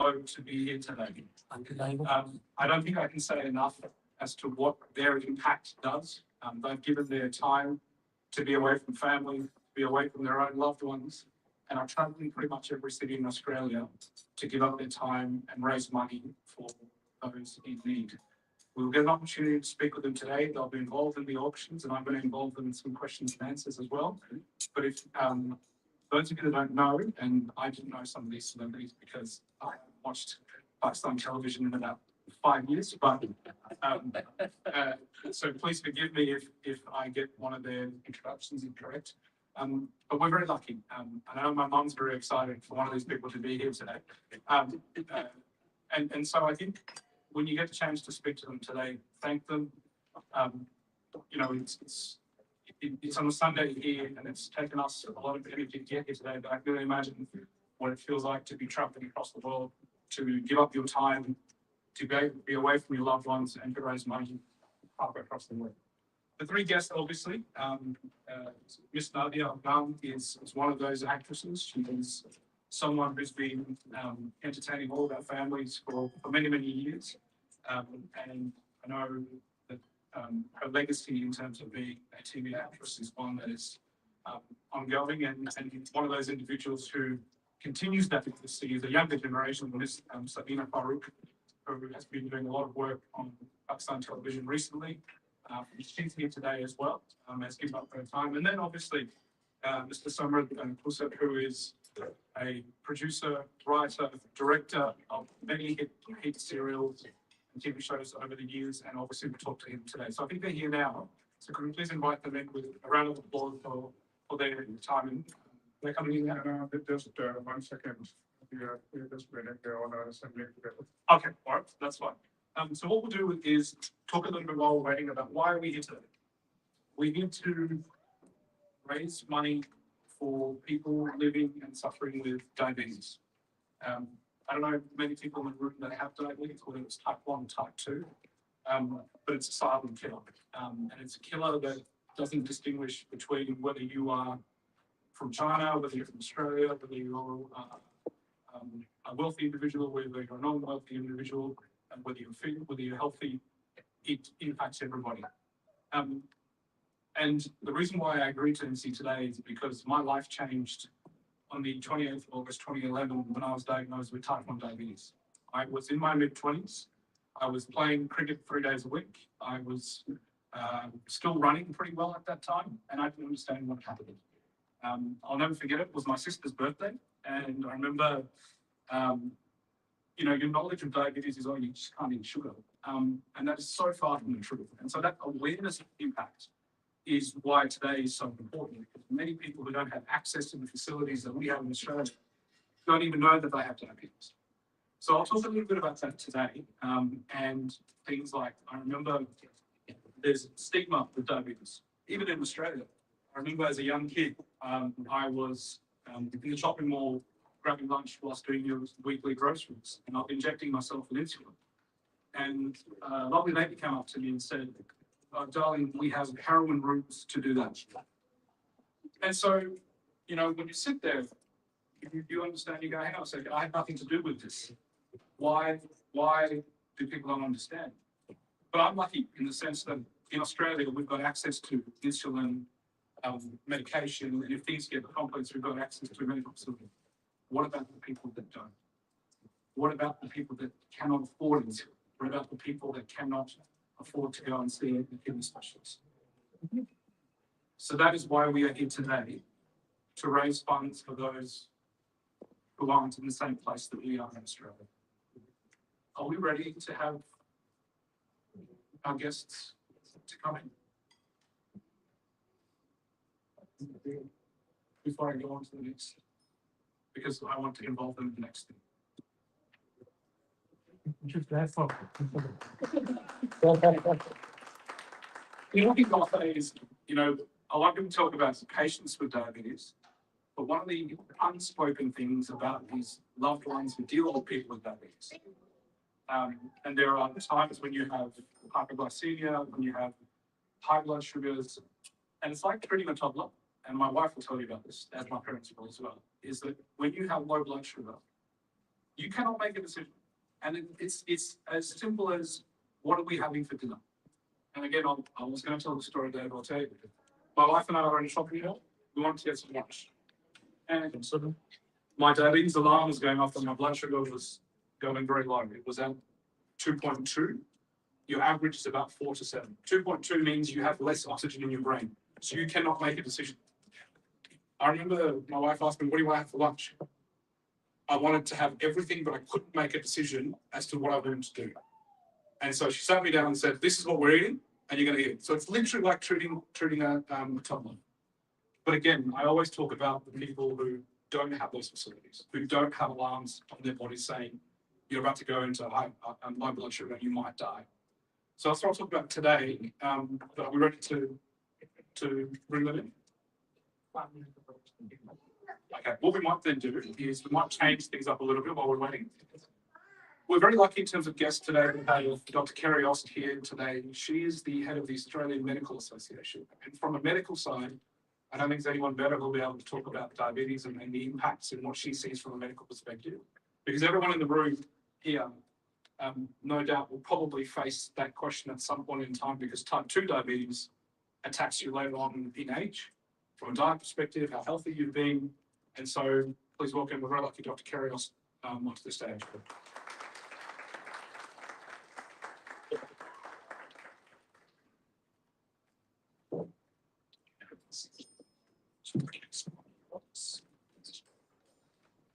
folk to be here today. I don't think I can say enough as to what their impact does. They've given their time to be away from family, to be away from their own loved ones, and are travelling pretty much every city in Australia to give up their time and raise money for those in need. We'll get an opportunity to speak with them today. They'll be involved in the auctions, and I'm going to involve them in some questions and answers as well. But if those of you that don't know, and I didn't know some of these celebrities because I haven't watched Pakistan television in about 5 years, but so please forgive me if I get one of their introductions incorrect. But we're very lucky. I know my mum's very excited for one of these people to be here today. And so I think when you get the chance to speak to them today, thank them. You know, it's on a Sunday here, and it's taken us a lot of energy to get here today, but I can really imagine what it feels like to be traveling across the world, to give up your time, to be away from your loved ones, and to raise money halfway across the world. The three guests, obviously, Miss Nadia Afgan is one of those actresses. She is someone who's been entertaining all of our families for many, many years. And I know that her legacy in terms of being a TV actress is one that is ongoing, and one of those individuals who continues that legacy is a younger generation, Miss Sabeena Farooq, who has been doing a lot of work on Pakistan television recently. She's here today as well, has given up her time. And then obviously, Mr. Sarmad Khoosat, who is a producer, writer, director of many hit serials and TV shows over the years, and obviously we'll talk to him today. So I think they're here now. So can we please invite them in with a round of applause for their time? They're coming in now. Just 1 second. We're just waiting on our assembly together. Okay, all right, that's fine. So what we'll do is talk a little bit while we're waiting about why are we here today. We need to raise money for people living and suffering with diabetes. I don't know many people in the room that have diabetes, whether it's type 1 or type 2, but it's a silent killer. And it's a killer that doesn't distinguish between whether you are from China, whether you're from Australia, whether you're a wealthy individual, whether you're a non-wealthy individual, and whether you're fit, whether you're healthy, it impacts everybody. And the reason why I agreed to MC today is because my life changed on the 28th of August 2011 when I was diagnosed with type 1 diabetes. I was in my mid-20s. I was playing cricket 3 days a week. I was still running pretty well at that time, and I didn't understand what happened. I'll never forget it. It was my sister's birthday, and I remember you know, your knowledge of diabetes is, oh, you just can't eat sugar. And that is so far from the truth. And so that awareness of impact is why today is so important, because many people who don't have access to the facilities that we have in Australia don't even know that they have diabetes. So I'll talk a little bit about that today. And things like, I remember there's stigma with diabetes, even in Australia. I remember as a young kid, I was in the shopping mall grabbing lunch whilst doing your weekly groceries, and I was injecting myself with insulin. And a lovely lady came up to me and said, darling, we have heroin rooms to do that. And so, you know, when you sit there, you understand, you go, hang on a second, I have nothing to do with this. Why do people not understand? But I'm lucky in the sense that in Australia, we've got access to insulin, medication, and if things get complex, we've got access to a medical facility. What about the people that don't? What about the people that cannot afford insulin? What about the people that cannot afford to go and see a kidney specialist? So that is why we are here today, to raise funds for those who aren't in the same place that we are in Australia. Are we ready to have our guests to come in? Before I go on to the next, because I want to involve them in the next thing. Just that for. The other thing I'll say is, you know, a lot of people talk about patients with diabetes, but one of the unspoken things about these loved ones who deal with people with diabetes. And there are times when you have hypoglycemia, when you have high blood sugars, and it's like treating a toddler. And my wife will tell you about this, as my parents will as well, is that when you have low blood sugar, You cannot make a decision. And it's as simple as, what are we having for dinner? And again, I was going to tell the story today, but I'll tell you. My wife and I were in a shopping mall. We wanted to get some lunch. And so my diabetes alarm was going off and my blood sugar was going very low. It was at 2.2. Your average is about 4 to 7. 2.2 means you have less oxygen in your brain. So you cannot make a decision. I remember my wife asked me, what do you want to have for lunch? I wanted to have everything, but I couldn't make a decision as to what I wanted to do. And so she sat me down and said, this is what we're eating, and you're going to eat it. So it's literally like treating a toddler. But again, I always talk about the people who don't have those facilities, who don't have alarms on their bodies saying, you're about to go into high blood sugar and you might die. So that's what I'll talk about today. Are we ready to bring them in? Okay, what we might then do is we might change things up a little bit while we're waiting. We're very lucky in terms of guests today. We have Dr. Kerry Ost here today. She is the head of the Australian Medical Association. And from a medical side, I don't think there's anyone better who'll be able to talk about diabetes and the impacts and what she sees from a medical perspective. Because everyone in the room here, no doubt, will probably face that question at some point in time, because type 2 diabetes attacks you later on in age. From a diet perspective, how healthy you've been. And so please welcome, we're very lucky, Dr. Kerry Ost onto the stage.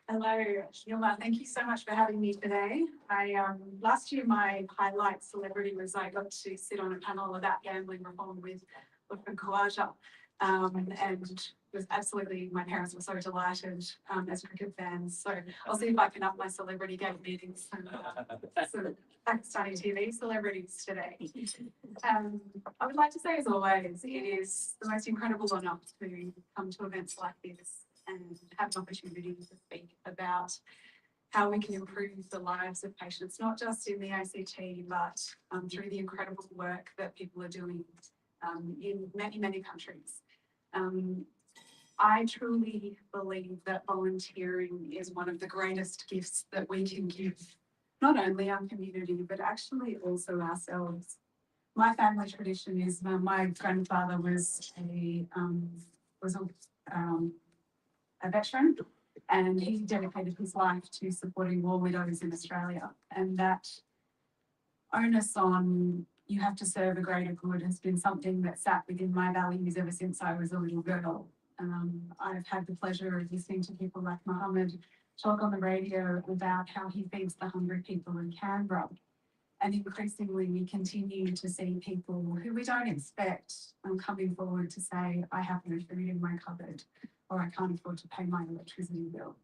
Hello, Yilma. Thank you so much for having me today. Last year, my highlight celebrity was I got to sit on a panel about gambling reform with Sabeena Farooq, and was absolutely, my parents were so delighted as cricket fans. So I'll see if I can up my celebrity game meetings and some Pakistani TV celebrities today. I would like to say, as always, it is the most incredible honour to come to events like this and have an opportunity to speak about how we can improve the lives of patients, not just in the ACT, but through the incredible work that people are doing in many, many countries. I truly believe that volunteering is one of the greatest gifts that we can give, not only our community, but actually also ourselves. My family tradition is my grandfather was a veteran, and he dedicated his life to supporting war widows in Australia. And that onus on you have to serve a greater good has been something that sat within my values ever since I was a little girl. I've had the pleasure of listening to people like Mohammed talk on the radio about how he feeds the hungry people in Canberra. And increasingly, we continue to see people who we don't expect coming forward to say, I have no food in my cupboard, or I can't afford to pay my electricity bill.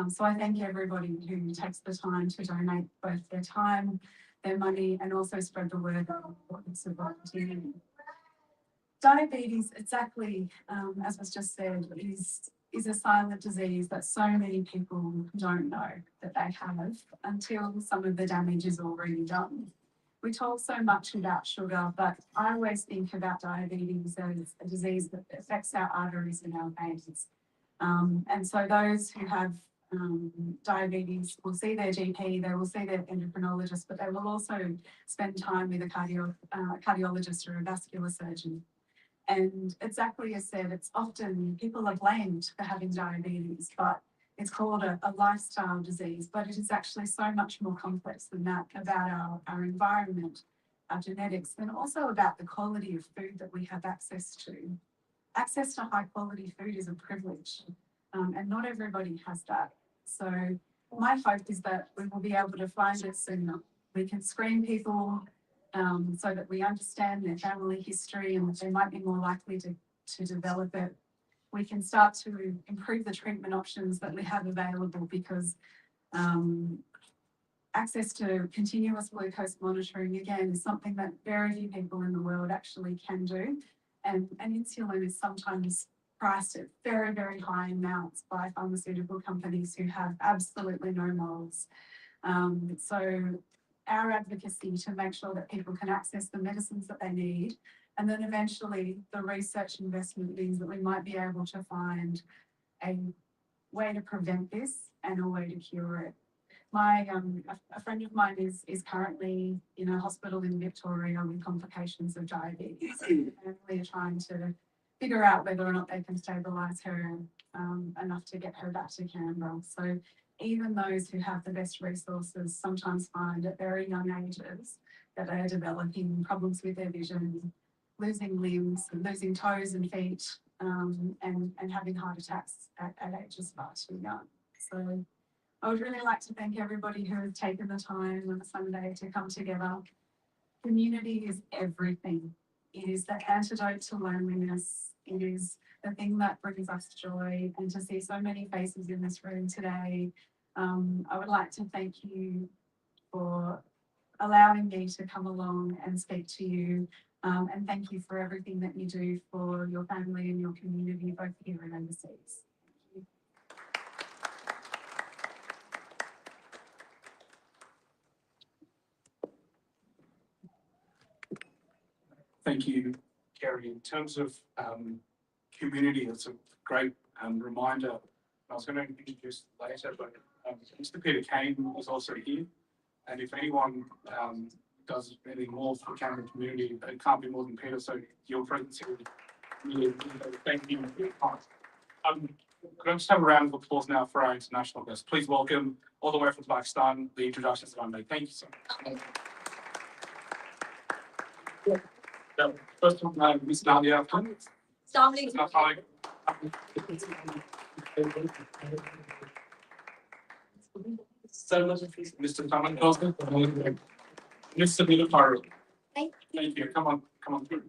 So I thank everybody who takes the time to donate both their time, their money, and also spread the word of the importance of volunteering. Diabetes, exactly as was just said, is a silent disease that so many people don't know that they have until some of the damage is already done. We talk so much about sugar, but I always think about diabetes as a disease that affects our arteries and our veins. And so those who have diabetes will see their GP, they will see their endocrinologist, but they will also spend time with a cardiologist or a vascular surgeon. And exactly as said, it's often people are blamed for having diabetes, but it's called a lifestyle disease, but it is actually so much more complex than that, about our environment, our genetics, and also about the quality of food that we have access to. Access to high quality food is a privilege, and not everybody has that. So my hope is that we will be able to find it sooner. We can screen people so that we understand their family history and that they might be more likely to develop it. We can start to improve the treatment options that we have available, because access to continuous glucose monitoring, again, is something that very few people in the world actually can do. And insulin is sometimes priced at very, very high amounts by pharmaceutical companies who have absolutely no morals. So our advocacy to make sure that people can access the medicines that they need, and then eventually the research investment means that we might be able to find a way to prevent this and a way to cure it. a friend of mine is currently in a hospital in Victoria with complications of diabetes. And we are trying to figure out whether or not they can stabilise her enough to get her back to Canberra. So even those who have the best resources sometimes find at very young ages that they are developing problems with their vision, losing limbs, losing toes and feet, and having heart attacks at ages far too young. So I would really like to thank everybody who has taken the time on a Sunday to come together. Community is everything. It is the antidote to loneliness. It is the thing that brings us joy. And to see so many faces in this room today, I would like to thank you for allowing me to come along and speak to you. And thank you for everything that you do for your family and your community, both here and overseas. Thank you, Kerry. In terms of community, it's a great reminder. I was going to introduce later, but Mr. Peter Kane is also here. And if anyone does anything more for the Canberra community, it can't be more than Peter. So your presence here, really, thank you. Could I just have a round of applause now for our international guests? Please welcome all the way from Pakistan the introductions that I made. Thank you so much. First one, Ms. Nadia Afgan. Mr. Sarmad Khoosat. Ms. Sabeena Farooq. Thank Thank you. Come on through.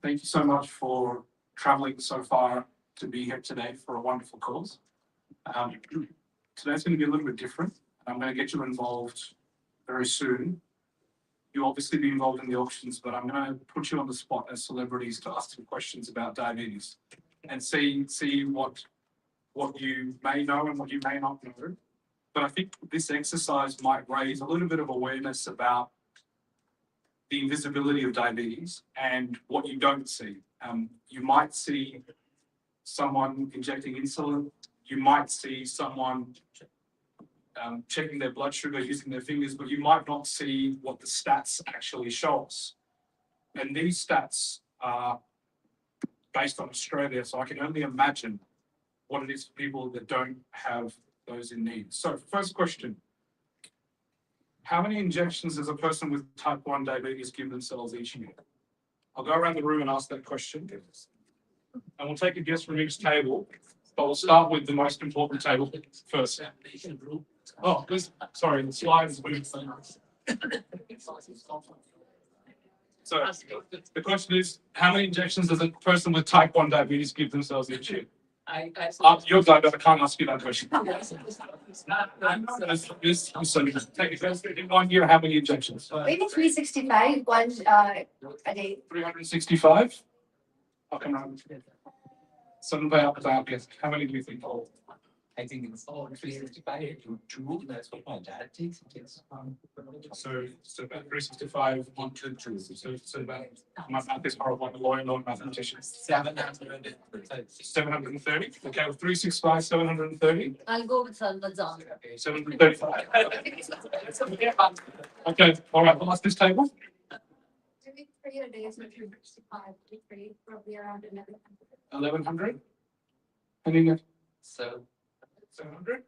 Thank you so much for traveling so far to be here today for a wonderful cause. Today's going to be a little bit different. I'm going to get you involved very soon. You'll obviously be involved in the auctions, but I'm going to put you on the spot as celebrities to ask some questions about diabetes and see what you may know and what you may not know. But I think this exercise might raise a little bit of awareness about the invisibility of diabetes and what you don't see. You might see someone injecting insulin. You might see someone checking their blood sugar using their fingers, but you might not see what the stats actually show us. And these stats are based on Australia, so I can only imagine what it is for people that don't have those in need. So first question, how many injections does a person with type 1 diabetes give themselves each year? I'll go around the room and ask that question. And we'll take a guess from each table, but we'll start with the most important table first. Oh, please, sorry, the slides. So the question is, how many injections does a person with type 1 diabetes give themselves each year? You're diabetic, I can't ask you that question. Take a guess. In 1 year, how many injections? Maybe 365, one a day. 365? Okay, no. Something about yes. How many do you think? I think it's all 365 to 2. That's what my dad takes. He takes So about 365 into 2. So about, my math is horrible, I'm a lawyer, not a mathematician. 730. 730. Okay, with 365, 730. I'll go with Sarmad 735. Okay, all right, we'll ask this table. Maybe 3 a day is 365, probably around 1100. 1100. Any guess? So 700.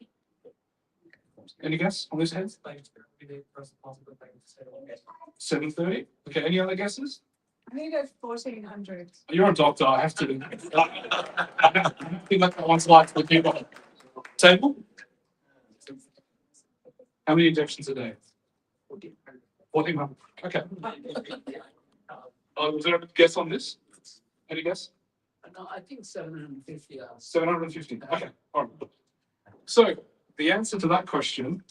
Any guess on this head? 730. Okay, any other guesses? I think it's 1400. You're a doctor, I have to. I think that one's like the people. Table? How many injections a day? 1400. Okay. Was there a guess on this? Any guess? no, I think 750 hours. 750. Okay. All right. So the answer to that question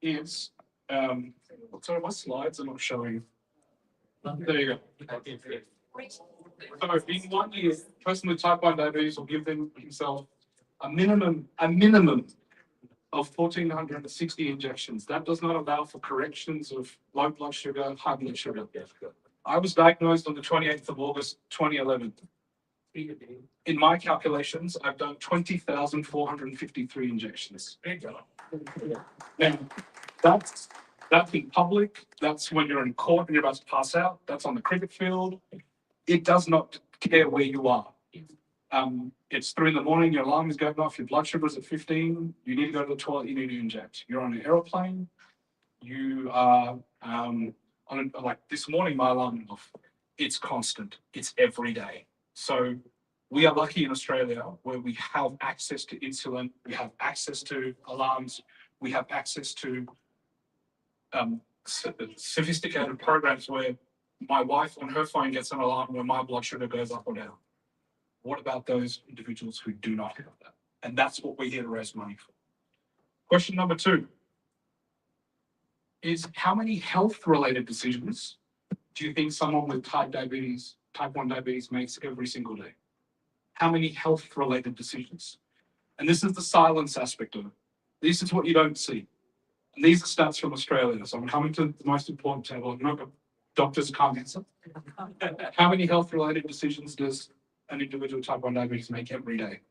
is, sorry, my slides are not showing. There you go. So in 1 year, a person with type 1 diabetes will give himself a minimum of 1,460 injections. That does not allow for corrections of low blood sugar, high blood sugar. I was diagnosed on the 28th of August, 2011. In my calculations, I've done 20,453 injections. Now, that's in public. That's when you're in court and you're about to pass out. That's on the cricket field. It does not care where you are. It's 3 in the morning, your alarm is going off, your blood sugar is at 15, you need to go to the toilet, you need to inject. You're on an aeroplane, you are like this morning, my alarm went off. It's constant, it's every day. So we are lucky in Australia where we have access to insulin, we have access to alarms, we have access to sophisticated programs where my wife on her phone gets an alarm when my blood sugar goes up or down. What about those individuals who do not have that? And that's what we're here to raise money for. Question number 2 is how many health-related decisions do you think someone with type 1 diabetes makes every single day? How many health-related decisions? And this is the silence aspect of it. This is what you don't see. And these are stats from Australia. So I'm coming to the most important table. Doctors can't answer. How many health-related decisions does an individual type 1 diabetes make every day?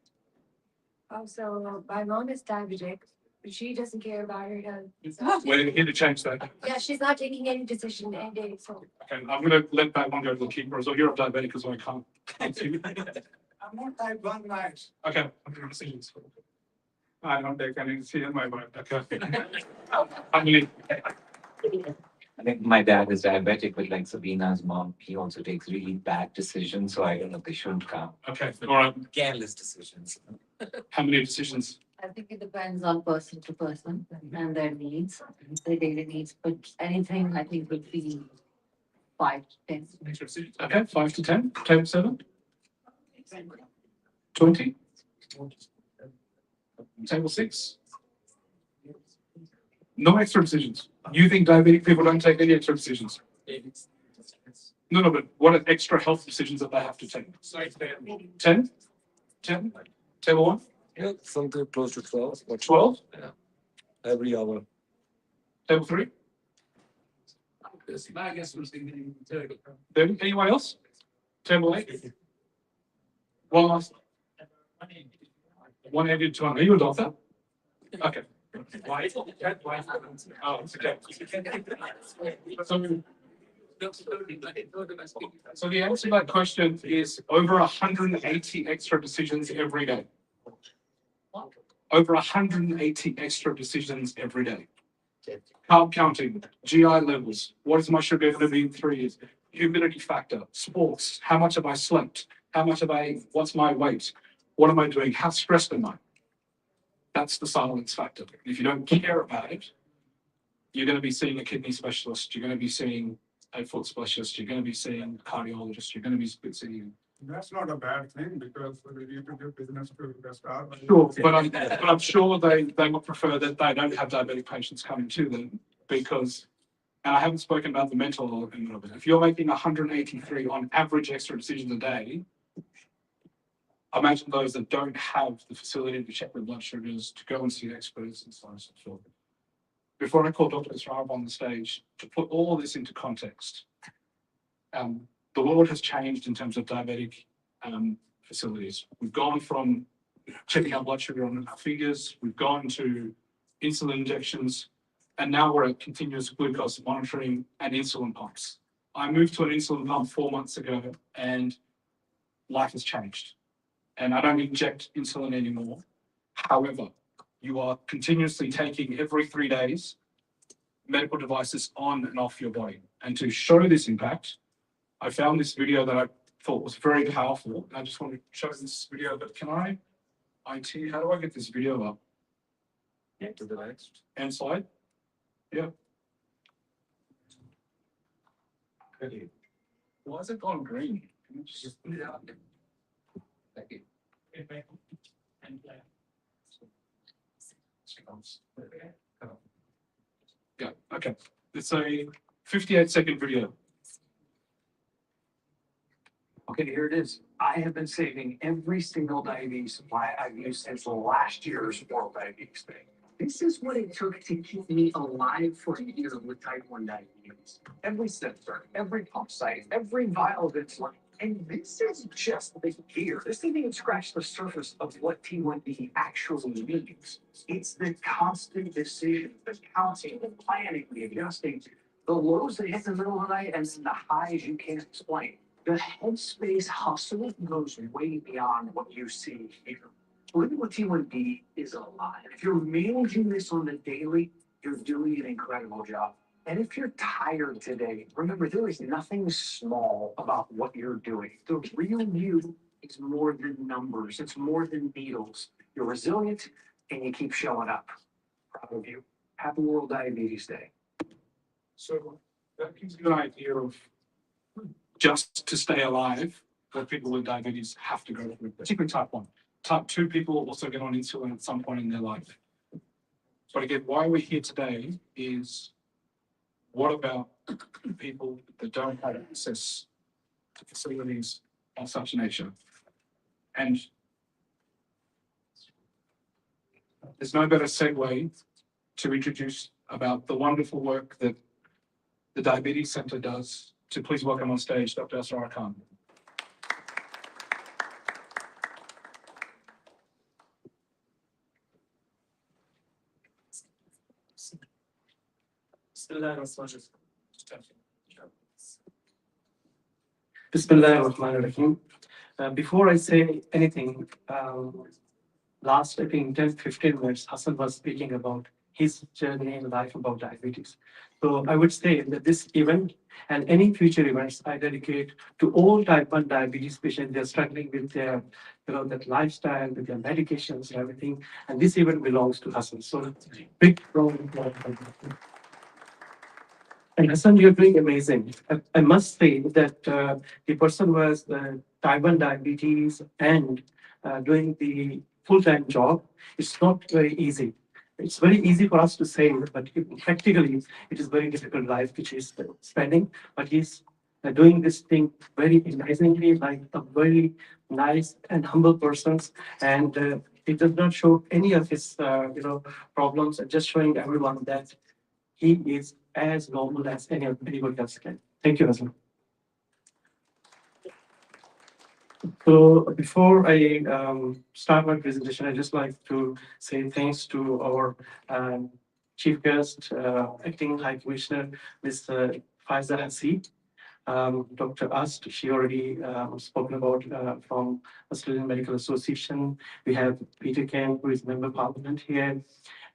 Oh, so my mom is diabetic, but she doesn't care about her health. We're here to change that. Yeah, she's not taking any decision any day, so. Okay, I'm going to let that one go to the keeper. So you're a diabetic as well, I can't. I'm not type 1, mate. Okay, decisions. I don't take any decision, my bad. Okay. I mean, I think my dad is diabetic, but like Sabeena's mom, he also takes really bad decisions. So I don't know if they shouldn't count. okay, all right. Careless decisions. How many decisions? I think it depends on person to person and their needs, their daily needs, but anything I think would be 5 to 10. Okay, 5 to 10. Table 7. 20. Table 6. No extra decisions. You think diabetic people don't take any extra decisions? No, but what are extra health decisions that they have to take? 10? 10? Table 1? Yeah, something close to 12. But 12? every hour. Table 3? 30? Anyone else? Table 8? One last. 180 to 200. Are you a doctor? Okay. Oh, it's okay. So the answer to that question is over 180 extra decisions every day. Over 180 extra decisions every day. Carb counting, GI levels, what is my sugar going to be in 3 years? Humidity factor, sports, how much have I slept? What's my weight? What am I doing? How stressed am I? That's the silence factor. If you don't care about it, you're going to be seeing a kidney specialist, you're going to be seeing a foot specialist, you're going to be seeing a cardiologist, you're going to be seeing. That's not a bad thing because we need to give business to the staff. Sure, but I'm sure they would prefer that they don't have diabetic patients coming to them because, and I haven't spoken about the mental element of it. If you're making 183 on average extra decisions a day, imagine those that don't have the facility to check their blood sugars, to go and see experts and so on and so forth. Before I call Dr. Sarmad on the stage, to put all of this into context, the world has changed in terms of diabetic facilities. We've gone from checking our blood sugar on our fingers, we've gone to insulin injections, and now we're at continuous glucose monitoring and insulin pumps. I moved to an insulin pump 4 months ago and life has changed. And I don't inject insulin anymore. However, you are continuously taking every 3 days medical devices on and off your body. And to show this impact, I found this video that I thought was very powerful. And I just want to show this video, but can I, IT, how do I get this video up? Yeah, to the next. And slide? Yeah. Okay. Why is it gone green? Can you just put it out? Thank you. Yeah, okay. It's a 58-second video. Okay, here it is. I have been saving every single diabetes supply I've used since last year's World Diabetes Day. This is what it took to keep me alive for a year with type 1 diabetes. Every sensor, every pump site, every vial of insulin. And this is just the gear. This didn't even scratch the surface of what T1D actually means. It's the constant decision, the counting, the planning, the adjusting, the lows that hit in the middle of the night, and then the highs you can't explain. The headspace hustle goes way beyond what you see here. Living with T1D is a lot. If you're managing this on the daily, you're doing an incredible job. And if you're tired today, remember there is nothing small about what you're doing. The real you is more than numbers. It's more than needles. You're resilient and you keep showing up. Proud of you. Happy World Diabetes Day. So that gives you an idea of just to stay alive, what people with diabetes have to go through, particularly type 1. Type 2 people also get on insulin at some point in their life. But again, why we're here today is what about people that don't have access to facilities of such nature? And there's no better segue to introduce about the wonderful work that the Diabetes Centre does to please welcome on stage Dr. Sarmad Khan. Bismillahirrahmanirrahim. Before I say anything, last, I think, 10, 15 minutes, Hassan was speaking about his journey in life about diabetes. So I would say that this event and any future events I dedicate to all type 1 diabetes patients. They're struggling with their, that lifestyle, with their medications and everything. And this event belongs to Hassan. So big round of applause. And Hassan, you're doing amazing. I must say that the person who has type 1 diabetes and doing the full-time job, it's not very easy. It's very easy for us to say, but practically it is very difficult life which he's spending. But he's doing this thing very amazingly, like a very nice and humble person. And he does not show any of his, problems, and just showing everyone that he is as normal as anybody else can. Thank you, Hassan. So before I start my presentation, I'd just like to say thanks to our chief guest, acting High Commissioner, Ms. Faiza Hassi. Dr. Ast, she already spoken about from Australian Medical Association. We have Peter Kemp, who is Member of Parliament here.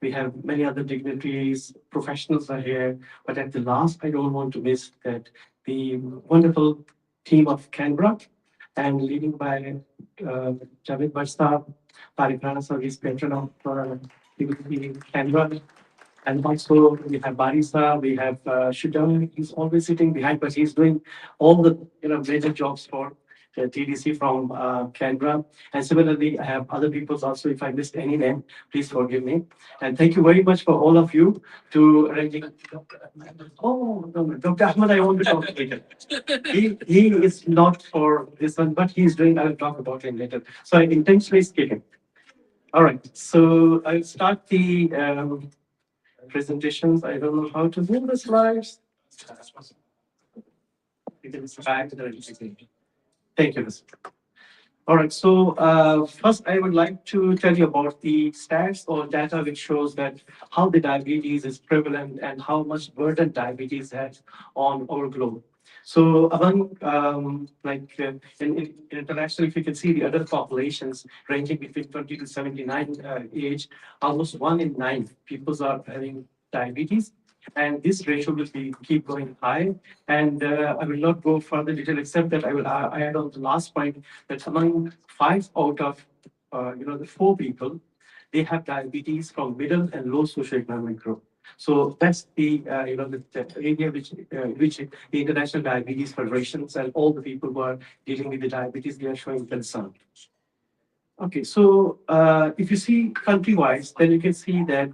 We have many other dignitaries, professionals are here. But at the last, I don't want to miss that the wonderful team of Canberra, and leading by Javed Barsta, Tariq Rana, is patron of TDC Canberra. And also we have Barisa, we have Shudan, he's always sitting behind, but he's doing all the major jobs for the TDC from Canberra. And similarly, I have other people also. If I missed any name, please forgive me. And thank you very much for all of you to arranging. Oh, no, Dr. Ahmed, I want to talk later. He is not for this one, but he's doing, I'll talk about him later. So I intentionally skip him. All right, so I'll start the presentations. I don't know how to move the slides. Thank you. All right, so first I would like to tell you about the stats or data which shows that how the diabetes is prevalent and how much burden diabetes has on our globe. So among internationally, if you can see the other populations ranging between 20 to 79 age, almost 1 in 9 people are having diabetes. And this ratio will keep going high. And I will not go further detail, except that I will add on the last point that among 5 out of the 4 people, they have diabetes from middle and low socioeconomic group. So that's the the area which the International Diabetes Federations and all the people who are dealing with the diabetes, they are showing concern. Okay, so if you see country-wise, then you can see that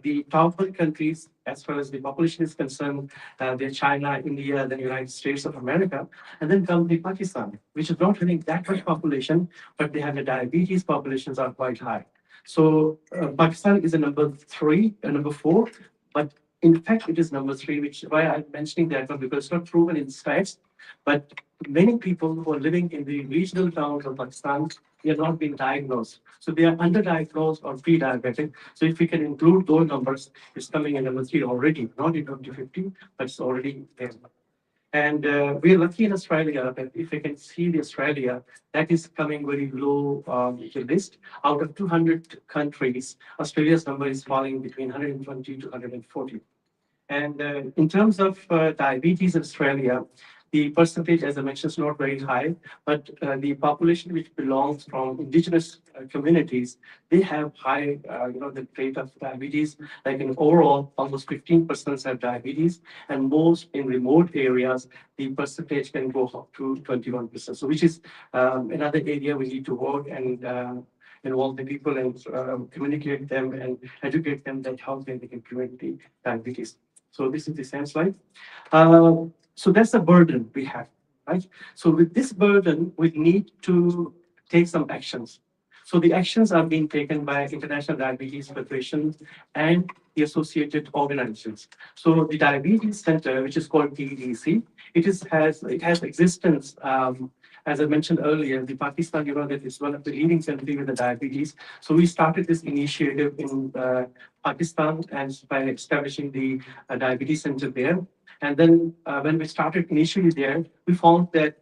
the top 1 countries, as far as the population is concerned, they're China, India, then United States of America, and then comes the Pakistan, which is not having that much population, but they have the diabetes populations are quite high. So Pakistan is a number 3, number 4, but in fact it is number 3, which is why I'm mentioning that one because it's not proven in stats, but many people who are living in the regional towns of Pakistan they are not being diagnosed. So they are underdiagnosed or pre-diabetic. So if we can include those numbers, it's coming in number 3 already, not in 2050, but it's already there. And we are lucky in Australia that if we can see the Australia, that is coming very low the list. Out of 200 countries, Australia's number is falling between 120 to 140. And in terms of diabetes in Australia, the percentage, as I mentioned, is not very high, but the population which belongs from indigenous communities, they have high, the rate of diabetes. Like in overall, almost 15% have diabetes, and most in remote areas, the percentage can go up to 21%. So, which is another area we need to work and involve the people and communicate them and educate them that how they can prevent the diabetes. So this is the same slide. So that's the burden we have, right? So with this burden, we need to take some actions. So the actions are being taken by International Diabetes Federation and the associated organizations. So the Diabetes Center, which is called TDC, it has existence. As I mentioned earlier, the Pakistan, that is one of the leading countries with the diabetes. So we started this initiative in Pakistan and by establishing the diabetes center there. And then when we started initially there, we found that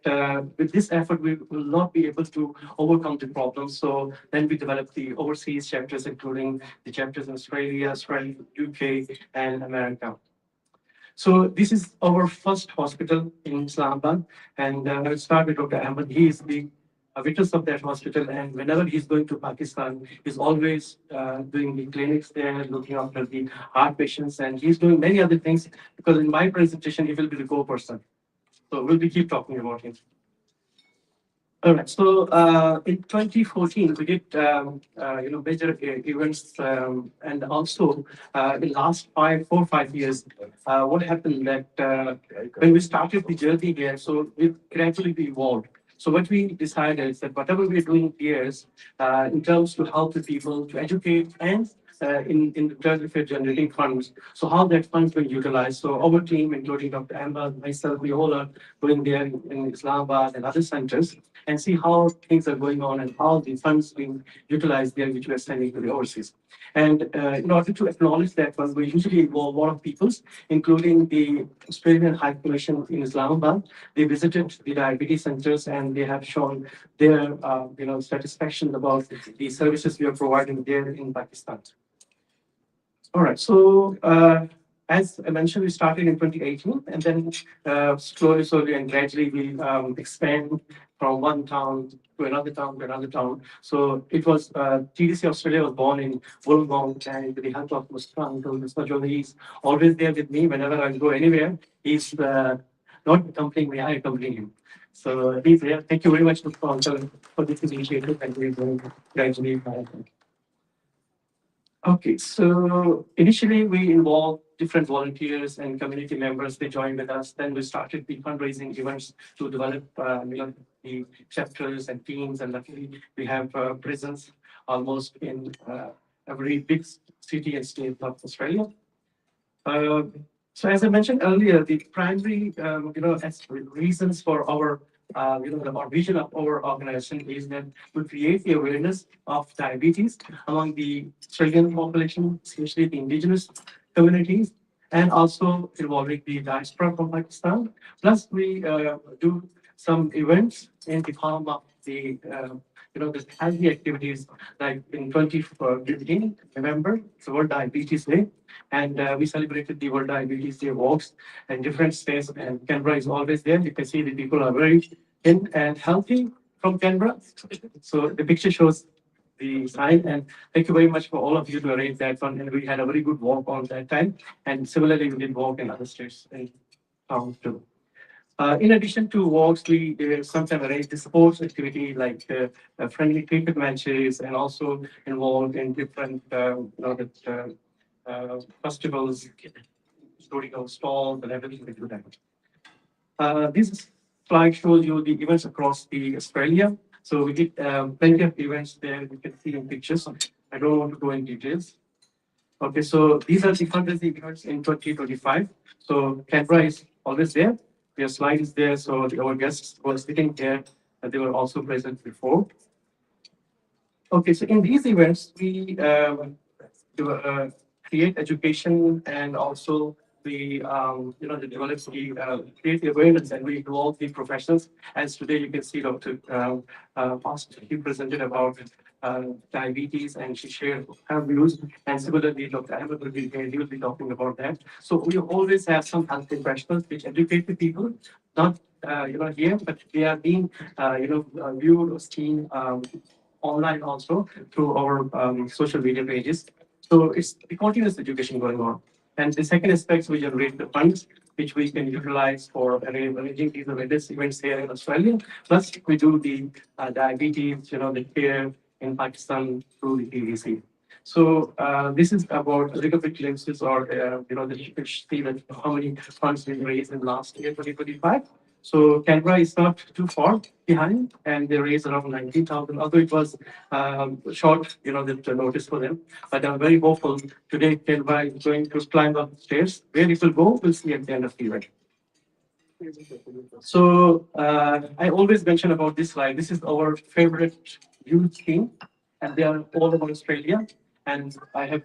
with this effort, we will not be able to overcome the problems. So then we developed the overseas chapters, including the chapters in Australia, UK, and America. So this is our first hospital in Islamabad, and I will start with Dr. Ahmed. He is the witness of that hospital, and whenever he's going to Pakistan, he's always doing the clinics there, looking after the heart patients, and he's doing many other things because in my presentation, he will be the co-person. So we'll be keep talking about him. All right. So in 2014, we did major events, and also in last 4 or 5 years, what happened that when we started the journey here, so it gradually evolved. So what we decided is that whatever we're doing here is in terms to help the people to educate and in terms of generating funds. So how that funds being utilized. So our team, including Dr. Amber, myself, we all are going there in Islamabad and other centers and see how things are going on and how the funds being utilized there, which we are sending to the overseas. And in order to acknowledge that one, we usually involve a lot of peoples, including the Australian High Commission in Islamabad. They visited the diabetes centers and they have shown their satisfaction about the services we are providing there in Pakistan. All right, so as I mentioned, we started in 2018, and then slowly and gradually we expand from one town to another town to another town. So it was TDC Australia was born in Wollongong, and with the help of Mr. Joe, he's always there with me whenever I go anywhere. He's not accompanying me, I accompany him. So he's there. Thank you very much, Mr. Uncle, for this initiative, and we're going gradually. Okay, so initially we involved different volunteers and community members. They joined with us. Then we started the fundraising events to develop the chapters and teams. And luckily we have presence almost in every big city and state of Australia. So as I mentioned earlier, the primary reasons for our our vision of our organization is that we create the awareness of diabetes among the Australian population, especially the indigenous communities, and also involving the diaspora from Pakistan. Plus, we do some events in the form of the the healthy activities like in 2015 November, it's World Diabetes Day, and we celebrated the World Diabetes Day walks in different states, and Canberra is always there. You can see the people are very thin and healthy from Canberra. So the picture shows the sign, and thank you very much for all of you to arrange that one. And we had a very good walk on that time, and similarly we did walk in other states in town too. In addition to walks, we sometimes arrange the sports activity like friendly cricket matches and also involved in different festivals, including our stalls and everything we do that. This slide shows you the events across the Australia. So we did plenty of events there. You can see in pictures. I don't want to go in details. Okay, so these are the fundraising events in 2025. So Canberra is always there. Their slide is there. So our guests were sitting here and they were also present before. Okay, so in these events, we create education and also we the develop the create the awareness and we involve the professionals. As today you can see Dr. Pastor, he presented about diabetes and she shared her views. And similarly, Dr. Ahmed will be here, he will be talking about that. So we always have some health professionals which educate the people, not here, but they are being viewed or seen online also through our social media pages. So it's the continuous education going on. And the second aspect, we generate the funds which we can utilize for arranging these awareness events here in Australia. Plus, we do the diabetes, the care in Pakistan through the TDC. So this is about a little bit glimpses or you can see that how many funds we raised in last year, 2025. So Canberra is not too far behind, and they raised around 19,000. Although it was short, the notice for them, but I'm very hopeful today. Canberra is going to climb up the stairs. Where it will go, we'll see at the end of the event. So I always mention about this slide. This is our favorite youth team, and they are all over Australia. And I have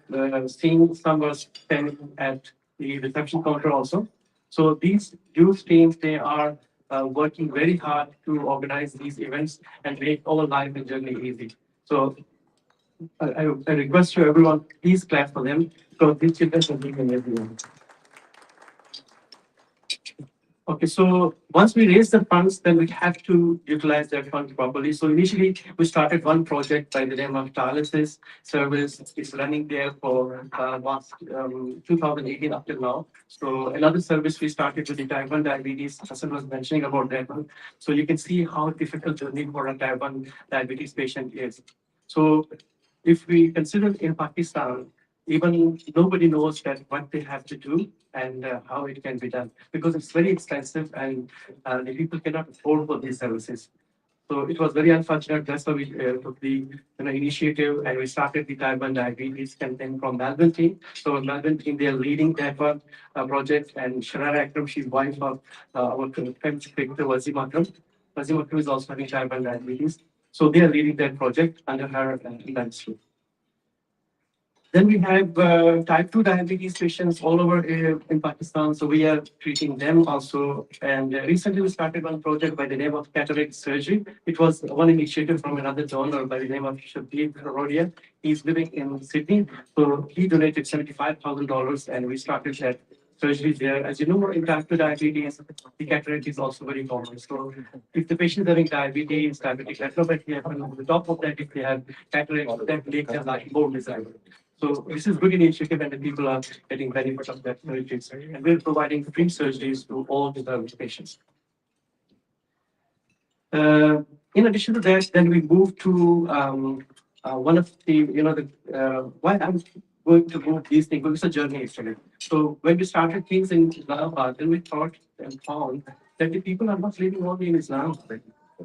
seen some are standing at the reception counter also. So these youth teams, they are working very hard to organize these events and make our life and journey easy. So I request to everyone, please clap for them because these children are doing amazing. Okay, so once we raise the funds, then we have to utilize that funds properly. So initially, we started one project by the name of dialysis service. It's running there for 2018 up till now. So another service we started with the type 1 diabetes. Hassan was mentioning about that one. So you can see how difficult journey for a type 1 diabetes patient is. So if we consider in Pakistan, even nobody knows that what they have to do and how it can be done because it's very expensive and the people cannot afford for these services. So it was very unfortunate. That's why we took the initiative and we started the type 1 diabetes campaign from Melbourne team. So Melbourne team, they are leading that one project, and Sharara Akram, she's wife of our famous cricketer Wazim Akram. Wazim Akram is also having type 1 diabetes. So they are leading that project under her ministry. Then we have type 2 diabetes patients all over in Pakistan. So we are treating them also. And recently we started one project by the name of cataract surgery. It was one initiative from another donor by the name of Shabir Rodia. He's living in Sydney. So he donated $75,000 and we started that surgery there. As you know, in type 2 diabetes, the cataract is also very common. So if the patient is having diabetes, diabetic retinopathy, and on the top of that, if they have cataract, that makes them like more miserable. So this is good initiative and the people are getting benefit of that surgery. And we're providing free surgeries to all the patients. In addition to that, then we move to one of the, why I'm going to move these things, because it's a journey actually. So when we started things in Islamabad, then we thought and found that the people are not living only in Islamabad.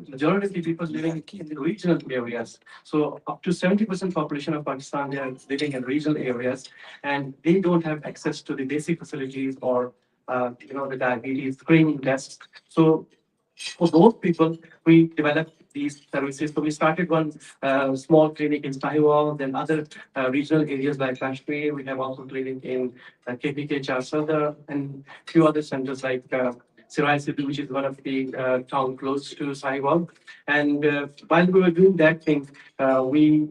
Majority of the people living in the regional areas. So up to 70% population of Pakistan, they are living in regional areas and they don't have access to the basic facilities or, the diabetes screening tests. So for those people, we developed these services. So we started one small clinic in Taiwan, then other regional areas like Kashmir. We have also clinic in KPK Charsada and few other centers like Sirai City, which is one of the town close to Sahiwal. And while we were doing that thing, we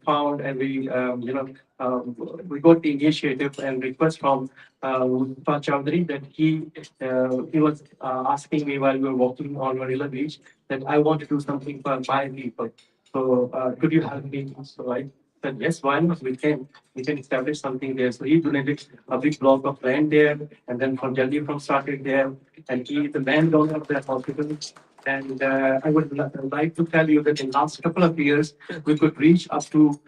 found and we got the initiative and request from Pa Chowdhury that he was asking me while we were walking on Manila Beach that I want to do something for my people. So could you help me? So said, yes, why not? We can establish something there. So he donated a big block of land there, and then from Delhi from started there, and he is the landowner of that hospital. And I would like to tell you that in the last couple of years, we could reach up to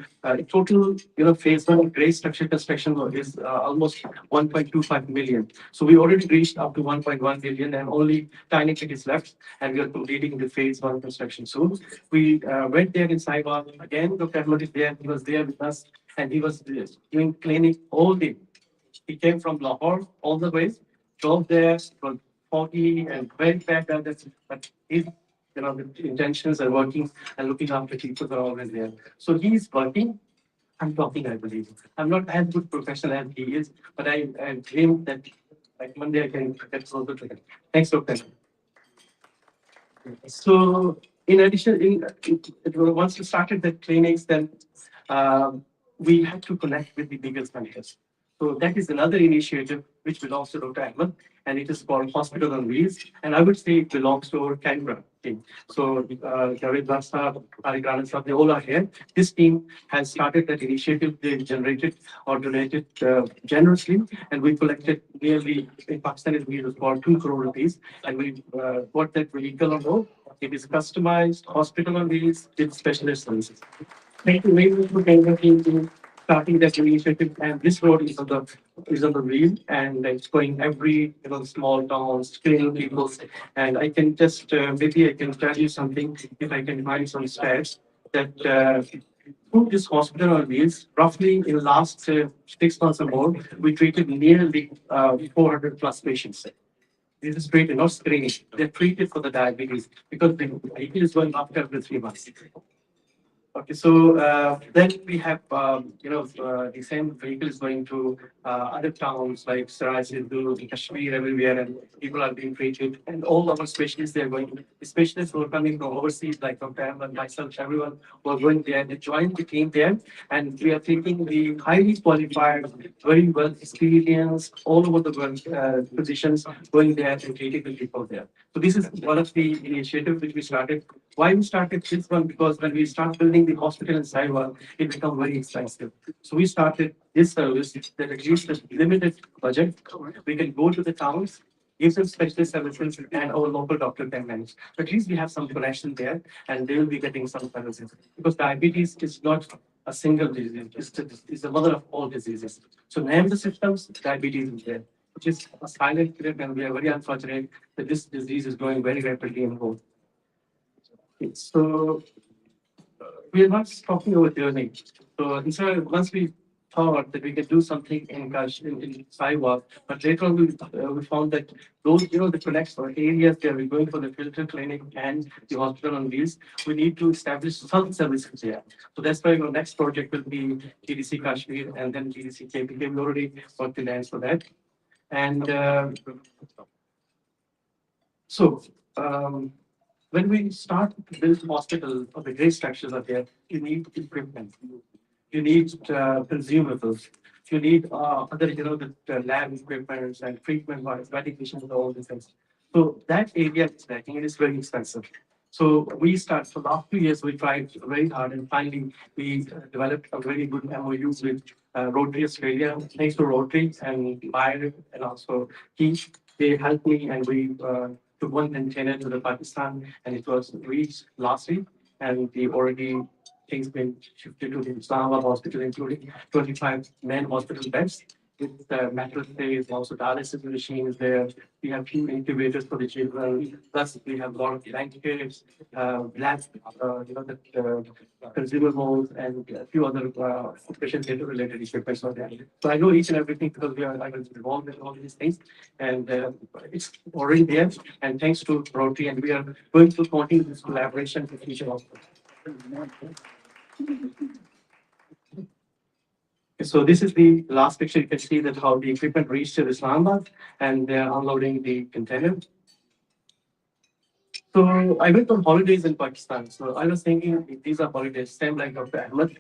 total, phase one gray structure construction is almost 1.25 million. So we already reached up to 1.1 million, and only tiny bit is left, and we are completing the phase one construction soon. We went there in Saigon again. Dr. Ahmed is there. He was there with us, and he was doing clinic all day. He came from Lahore all the way, drove there, it was foggy and very bad weather, but his, the intentions are working and looking after people are always there. So he's working. I'm talking, I believe. I'm not as good professional as he is, but I dream that like Monday I can get closer to him. Thanks, Dr. So in addition, once we started the clinics, then we had to connect with the biggest vendors. So that is another initiative which belongs to Dr. Ahmed, and it is called Hospital on Wheels. And I would say it belongs to our Canberra team. So Javed Basta, Tariq Rana Sahab, they all are here. This team has started that initiative. They generated or donated generously, and we collected nearly, in Pakistan, it was about 2 crore rupees. And we got that vehicle on board. It is customized, hospital on wheels with specialist services. Thank you very much for Canberra team to starting that initiative. And this road is on the wheel, and it's going every small towns, training people. And I can just maybe I can tell you something if I can find some stats that through this hospital on wheels, roughly in the last 6 months or more, we treated nearly 400 plus patients. This is treated, not screening. They're treated for the diabetes because the diabetes is going after every 3 months. Okay, so then we have, the same vehicle is going to other towns like Sarai, Sindhu, Kashmir, everywhere, and people are being treated. And all our specialists, they're going, specialists who are coming from overseas, like from Canberra, myself, everyone who are going there, they join the team there. And we are taking the highly qualified, very well experienced, all over the world physicians going there and treating the people there. So this is one of the initiatives which we started. Why we started this one? Because when we start building the hospital in Saiwan, it became very expensive. So we started this service that at least a limited budget. We can go to the towns, give them specialist services, and our local doctor can manage. But at least we have some connection there, and they will be getting some services. Because diabetes is not a single disease, it's the mother of all diseases. So name the symptoms, diabetes is there, which is a silent killer, and we are very unfortunate that this disease is growing very rapidly in both. So we are not stopping our journey. So once we thought that we could do something in Saiwan, but later on we found that those, the connects or areas where we're going for the filter clinic and the hospital on wheels, we need to establish some services there. So that's why our next project will be TDC Kashmir and then TDC KPK. We already got the lands for that. And when we start to build hospitals or the great structures are there, you need equipment, you need consumables, you need other, the lab equipment and treatment wise, medications, and all these things. So that area is lacking. It is very expensive. So we start, for the last 2 years, we tried very hard, and finally we developed a very good MOU with Rotary Australia. Thanks to Rotary and Bayer and also Keith, they helped me, and we took one container to the Pakistan, and it was reached last week, and we already things been shifted to the Islamabad hospital, including 25 main hospital beds with metal stays, also dialysis machines there. We have few incubators for the children. Plus, we have a lot of blankets, labs, consumables, and a few other patient data related equipment for that. So I know each and everything because I was involved in all these things, and it's already there. And thanks to Rotary, and we are going to continue this collaboration with each hospital. So this is the last picture. You can see that how the equipment reached to Islamabad, and they're unloading the container. So I went on holidays in Pakistan. So I was thinking these are holidays, same like Dr. Ahmed.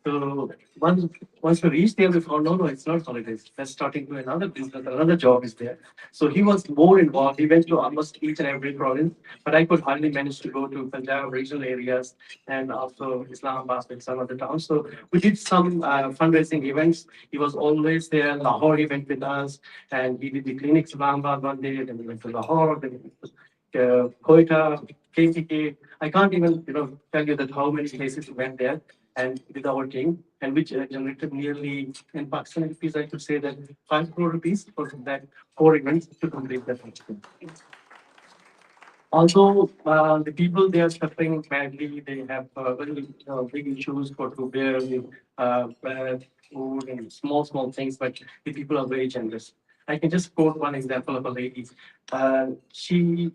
So once we reached there, we found no, it's not holidays. Let's starting to another business, another job is there. So he was more involved. He went to almost each and every province, but I could hardly manage to go to Punjab regional areas and also Islamabad and some other towns. So we did some fundraising events. He was always there. Lahore, he went with us, and he did the clinics Islamabad one day. Then we went to Lahore. Then we went to Quetta, KTK. I can't even tell you that how many places we went there and with our team, and which generated nearly in Pakistani rupees, I could say that 5 crore rupees for that 4 events to complete that. Also, the people they are suffering badly, they have very big issues for to bear the bread, food, and small things, but the people are very generous. I can just quote one example of a lady. She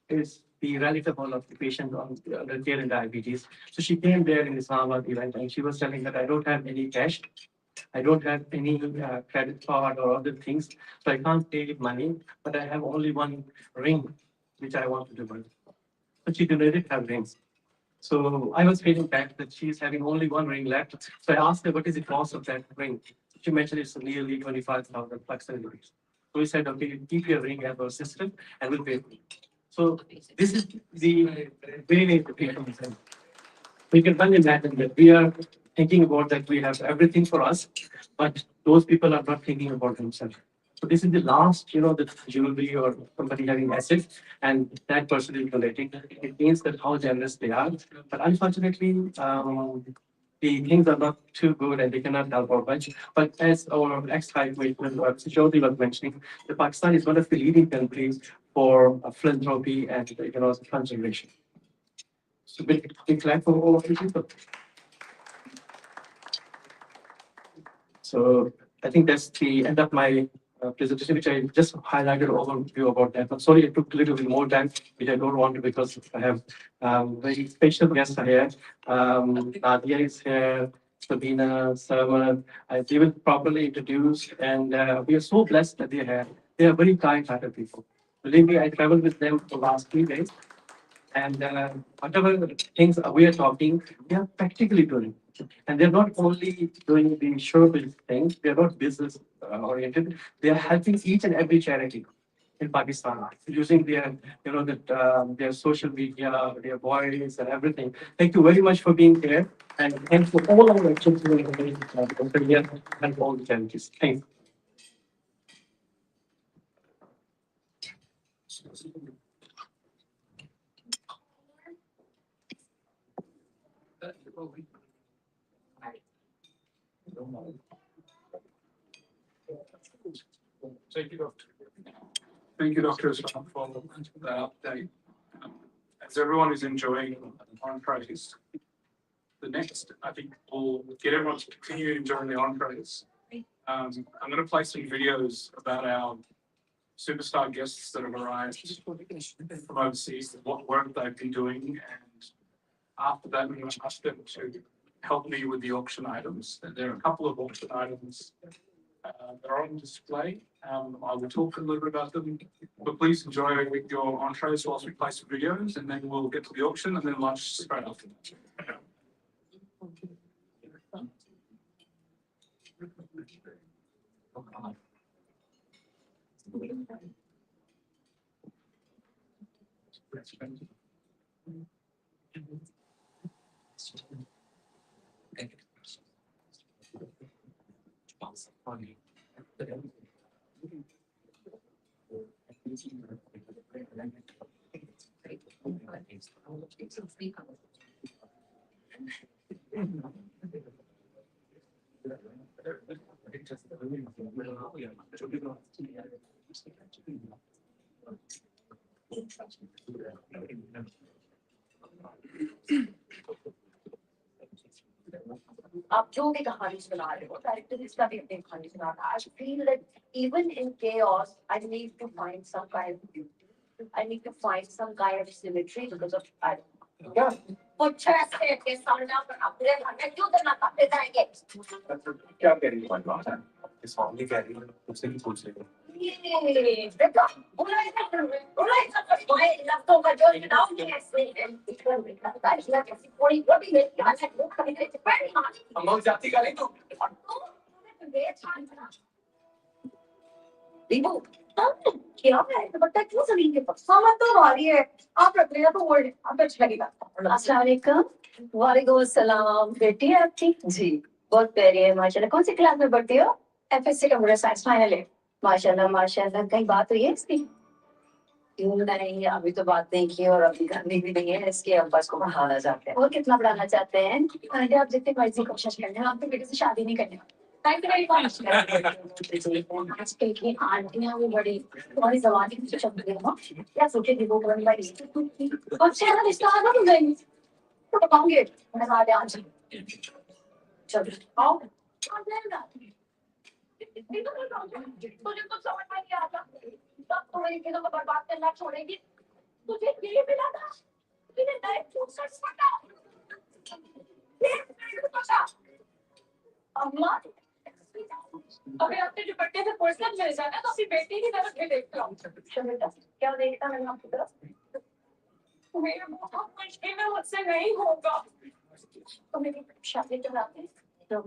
is the relative of the patient on the care and diabetes. So she came there in Islamabad event and she was telling that I don't have any cash, I don't have any credit card or other things, so I can't pay with money, but I have only one ring which I want to do. But she donated her rings. So I was feeling bad that she's having only one ring left. So I asked her, what is the cost of that ring? She mentioned it's nearly 25,000 rupees. So we said, okay, keep your ring as our system and we'll pay for it. So this is the way the people is. We can well imagine that we are thinking about that we have everything for us, but those people are not thinking about themselves. So this is the last, the jewelry or somebody having assets, and that person is donating. It means that how generous they are. But unfortunately, the things are not too good and they cannot help out much. But as our ex-high commissioner, Jyoti was mentioning, the Pakistan is one of the leading countries for philanthropy and fund generation. So big clap for all of you people. So I think that's the end of my presentation, which I just highlighted overview about that. I'm sorry it took a little bit more time, which I don't want to because I have very special guests here. Nadia is here, Sabeena, Sarmad. They will properly introduce, and we are so blessed that they are here. They are very kind-hearted people. Believe me, I traveled with them for the last 3 days. And whatever things we are talking, they are practically doing. And they're not only doing the showbiz things, they're not business oriented. They are helping each and every charity in Pakistan using their social media, their voice, and everything. Thank you very much for being here, and thanks for all our actions and all the charities. Thanks. Thank you, Doctor. Thank you, Dr. Islam, for the update. As everyone is enjoying entrees, the next, I think we'll get everyone to continue enjoying the entrees. I'm going to play some videos about our superstar guests that have arrived from overseas, what work they've been doing, and after that, I'm going to ask them to help me with the auction items. And there are a couple of auction items that are on display. I will talk a little bit about them, but please enjoy your entrees whilst we play some videos, and then we'll get to the auction and then lunch straight after that. आप जो भी कहानी सुना रहे हो, director का भी अपनी कहानी सुना रहा है. I feel that even in chaos, I need to find some kind of beauty. I need to find some kind of symmetry because of कुछ ऐसे के सामने पर अपने घर में क्यों करना करते जाएंगे? क्या कह रही है बात है? इस मामले कह रही है, उससे भी पूछ लेंगे. बेटा बुलाएगा भाई लफ्तों का जो नाम कैसे कैसी थोड़ी बड़ी लेके आ जाए वो खरीदे पैरी मार हम जाती का नहीं तो दीपू क्या है दुपट्टा क्यों जमीन के पास समझ तो आ रही है आप रख लेना तो ओल्ड आप अच्छा लगेगा अस्सलाम वालेकुम वालेकुम अस्सलाम बेटी है आपकी जी बहुत प्यारी है माशाल्लाह कौन सी क्लास में पढ़ती हो एफएससी कंप्यूटर साइंस फाइनल है माशाल्लाह माशाल्लाह कहीं बात हुई है इसकी नहीं अभी तो बात नहीं की और अभी करनी भी नहीं है इसके अब्बा को पढ़ाना चाहते हैं और कितना पढ़ाना चाहते हैं आंटी आप जितनी मर्जी कोशिश कर लें आपके बेटे से शादी नहीं करनी थैंक यू वेरी मच आजकल की आंटियां भी बड़ी तुम्हारी जबानी की शब्द है ना क्या सोचेगी वो बड़ी भाई अच्छा है ना रिश्ता आना तो जाएंगे तो बताऊंगे मैं आ रहा हूं चलो आओ तुझे तो समझ में नहीं आता तब तो मेरी चीजों को बर्बाद करना छोड़ेगी तुझे ये मिला था तुझे नए फूड सर्च पता अम्मा अगर अपने दुपट्टे से फुर्सत मिल जाए ना तो अपनी बेटी की तरफ भी देखता हूँ बेटा क्या देखता है आपकी तरफ मेरे बहुत मुश्किल में मुझसे नहीं होगा तो मेरी शादी कराते तो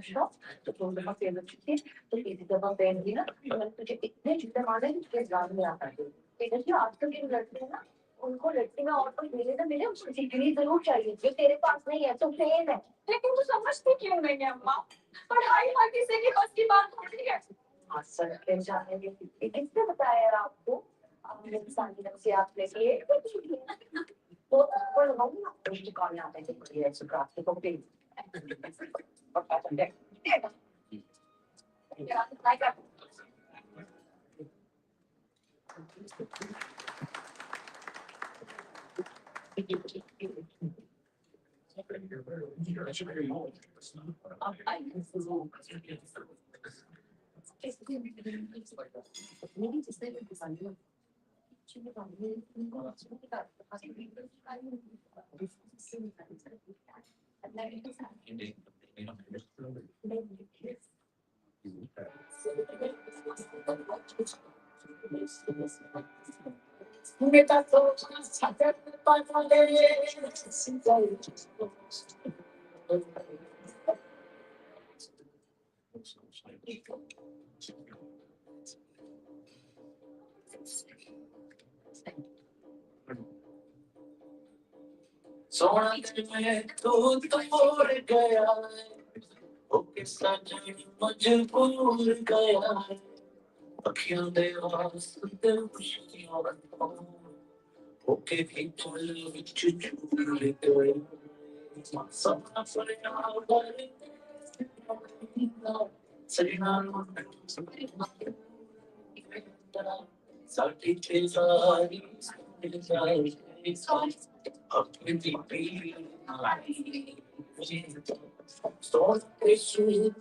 तुम दफा फेवरेट जूते तो एक दफा पहन ली ना तो मैंने तुझे इतने जूते मारे कि एग्जाम में आता है लेकिन जो आजकल के लड़के हैं ना उनको लड़के में और कोई मिले ना मिले उसको डिग्री जरूर चाहिए जो तेरे पास नहीं है तो फेल है लेकिन तू समझती क्यों नहीं है अम्मा पढ़ाई हर किसी की बस की बात थोड़ी है सर के जाने के किसने बताया आपको आपने सानी से आपने तो पर हम ना कुछ कॉल आते हैं कि ये सुप्राप्ति को भी सोना मैं तो तोड़ गया ओके सजन मजबूर गया अखियां दे वास्ते खुशियां ओके भी फुल विच चूर गए सपना फरिया वाले सजना साथी के सारी अपनी पीली So it's true,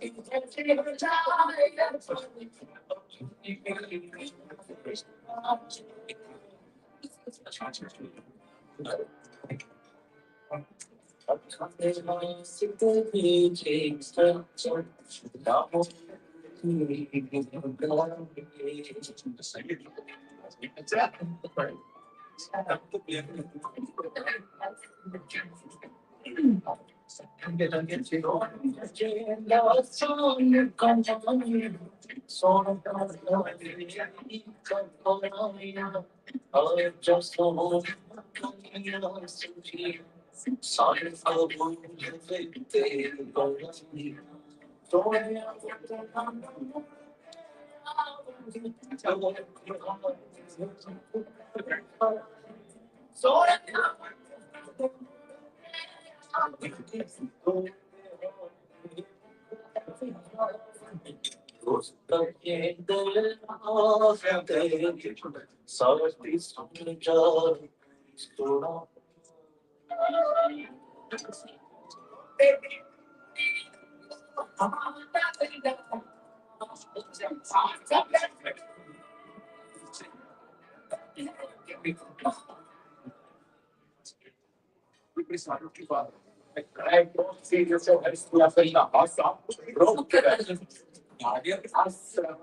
Nadia Afgan.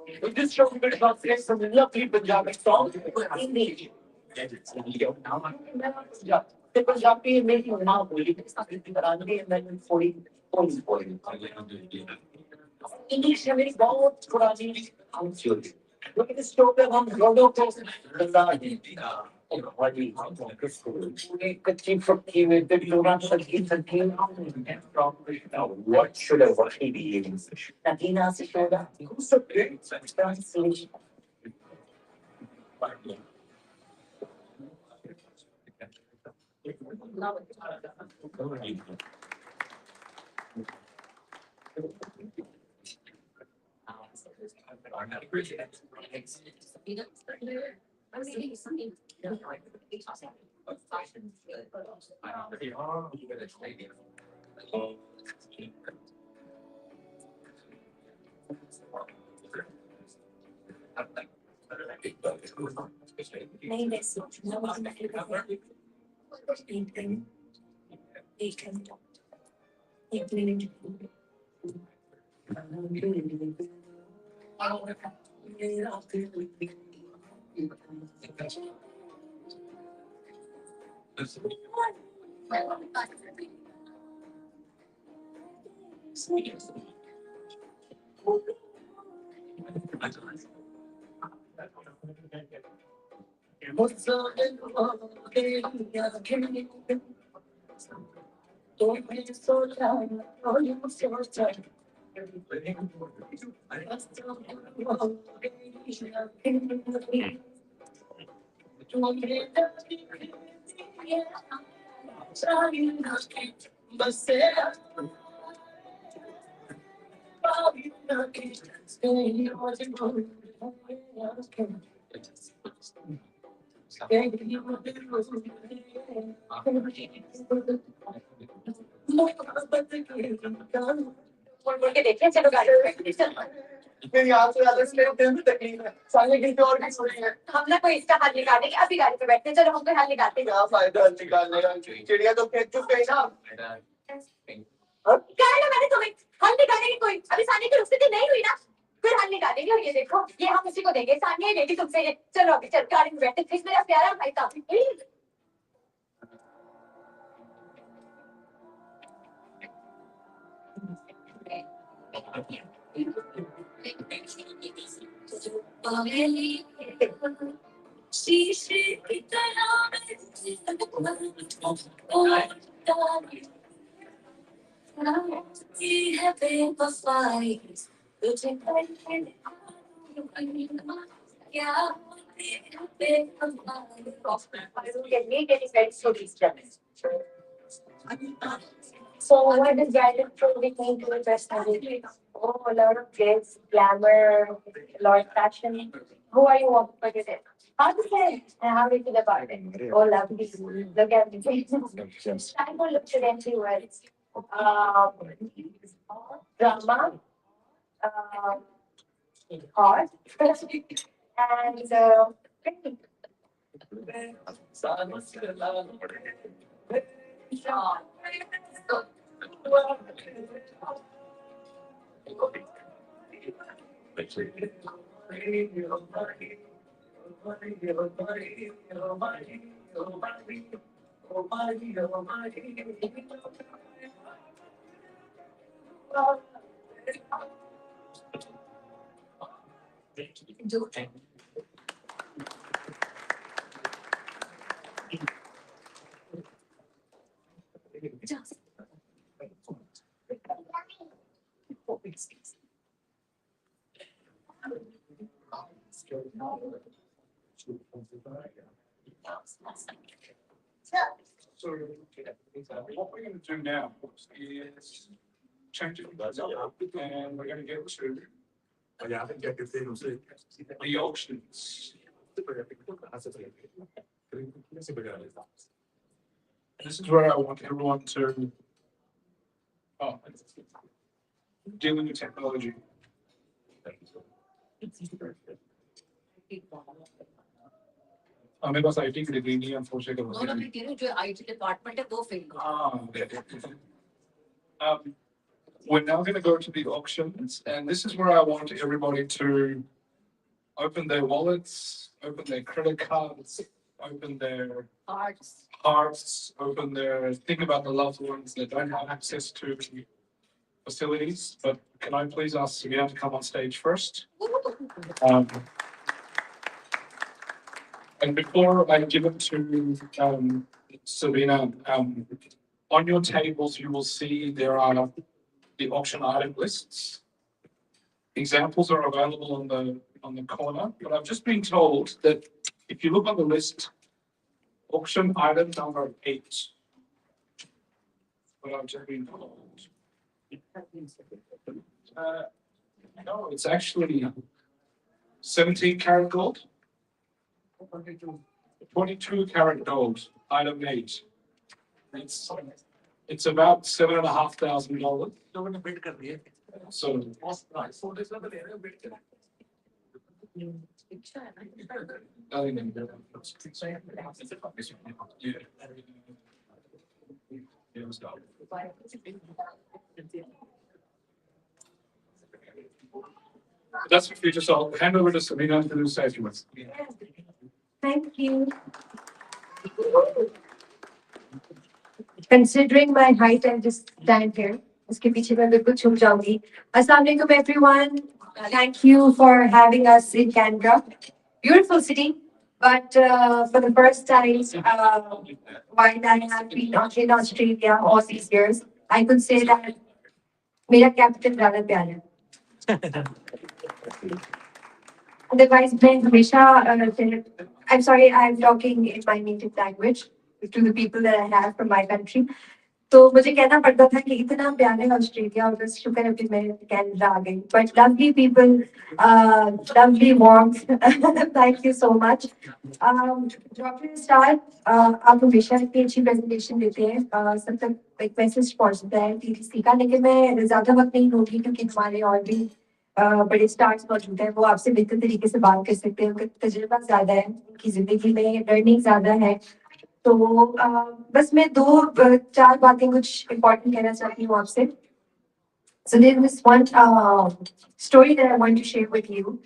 In this show, we're going to play some lovely Punjabi songs in English. The Punjabi making now and then 40 English है मेरी बहुत पुरानी लेकिन इस शो पे हम दोनों को कच्ची फक्की में दौरान सकी what should I watch be eating? Nadia से show that who's so great translation नहीं नहीं एक मिनट देखिए चलो गाड़ी मेरी आंख से ज्यादा मेरे दिल में तकलीफ है सामने किसी और की सुनी है हम ना कोई इसका हल निकालेंगे अभी गाड़ी पे बैठते चलो हम कोई हल निकालते हैं क्या फायदा हल निकालने का चिड़िया तो फेंक चुप गई ना क्या है ना मैंने तुम्हें हल निकालेंगे कोई अभी सामने की स्थिति नहीं हुई ना फिर हल निकालेंगे और ये देखो ये हम उसी को देंगे सामने लेगी तुमसे ये चलो अभी चल गाड़ी में बैठते फिर मेरा प्यारा भाई काफी So what is guided through the main to invest in? Oh, a lot of kids, glamour, a lot of fashion. Who are you walking for today? How to say? And how do you feel about it? Oh, lovely. Look at me. I will look at empty words. Drama, art, and So what we're going to do now is change it and we're going to get to the auctions. This is where I want everyone to dealing with technology. मेरे पास IT की degree नहीं है unfortunately जो IT department है वो fail we're now going to go to the auctions, and this is where I want everybody to open their wallets, open their credit cards, open their Arts. hearts, open their, think about the loved ones that don't have access to facilities. But can I please ask Sabeena to come on stage first? And before I give it to Sabeena, on your tables, you will see there are the auction item lists. Examples are available on the corner, but I've just been told that if you look on the list, auction item number 8. What I've just been told. No, it's actually 17 karat gold. 22 karat gold, item 8. It's about $7,500. So. That's the future. So I'll hand over to Sabeena to do safety ones. Thank you. Considering my height, I'll just stand here. उसके पीछे मैं बिल्कुल छुप जाऊंगी. Assalamu alaikum everyone. Thank you for having us in Canberra. Beautiful city, but for the first time, while I have been in Australia all these years, I could say that मेरा capital ज़्यादा प्यारा है. Otherwise, मैं हमेशा I'm sorry, I'm talking in my native language to the people that I have from my country. तो मुझे कहना पड़ता था कि इतना प्यार है ऑस्ट्रेलिया और बस शुक्र है कि मैं कैनेडा आ गई. But lovely people, lovely warmth. Thank you so much. Doctor star, आप हमेशा इतनी अच्छी प्रेजेंटेशन देते हैं. सब तक एक मैसेज पहुंचता है TDC का, लेकिन मैं ज्यादा वक्त नहीं लूंगी क्योंकि हमारे और भी बड़े स्टार्स मौजूद हैं. वो आपसे बेहतर तरीके से बात कर सकते हैं. उनका तजुर्बा ज्यादा है, उनकी जिंदगी में लर्निंग ज्यादा है. तो बस मैं 2-4 बातें कुछ इम्पोर्टेंट कहना चाहती हूँ आपसे. So there is one story that I want to share with you.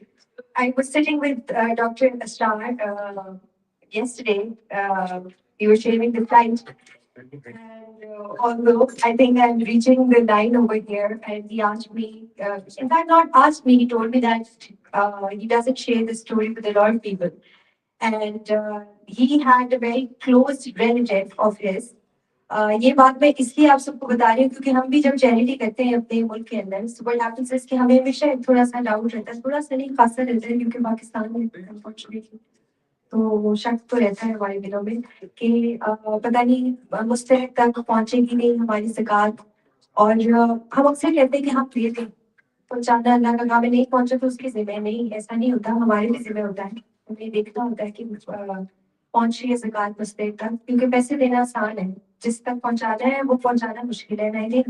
I was sitting with Dr. Asrar yesterday. We were sharing the flight. And although I think I'm reaching the line over here, and he asked me, in fact, not asked me, he told me that he doesn't share the story with a lot of people. And he had a very close relative of his. ये बात मैं इसलिए आप सबको बता रही हूँ क्योंकि हम भी जब चैरिटी करते हैं अपने मुल्क के अंदर, so what happens is कि हमें हमेशा थोड़ा सा डाउट रहता है, थोड़ा सा नहीं खासा रहता है, क्योंकि पाकिस्तान में अनफॉर्चुनेटली तो शक तो रहता है हमारे दिलों में कि पता नहीं मुस्तहक तक पहुंचेगी नहीं हमारी ज़कात. और हम अक्सर कहते हैं कि हम दे दें, पहुंचाना अल्लाह का काम है, नहीं पहुंचा तो उसकी जिम्मे. नहीं, ऐसा नहीं होता, हमारे भी जिम्मे होता है. हमें देखना होता है कि पहुंच रही है ज़कात मुस्तहक तक, क्योंकि पैसे देना आसान है, जिस तक पहुंचाना है वो पहुंचाना मुश्किल है. मैंने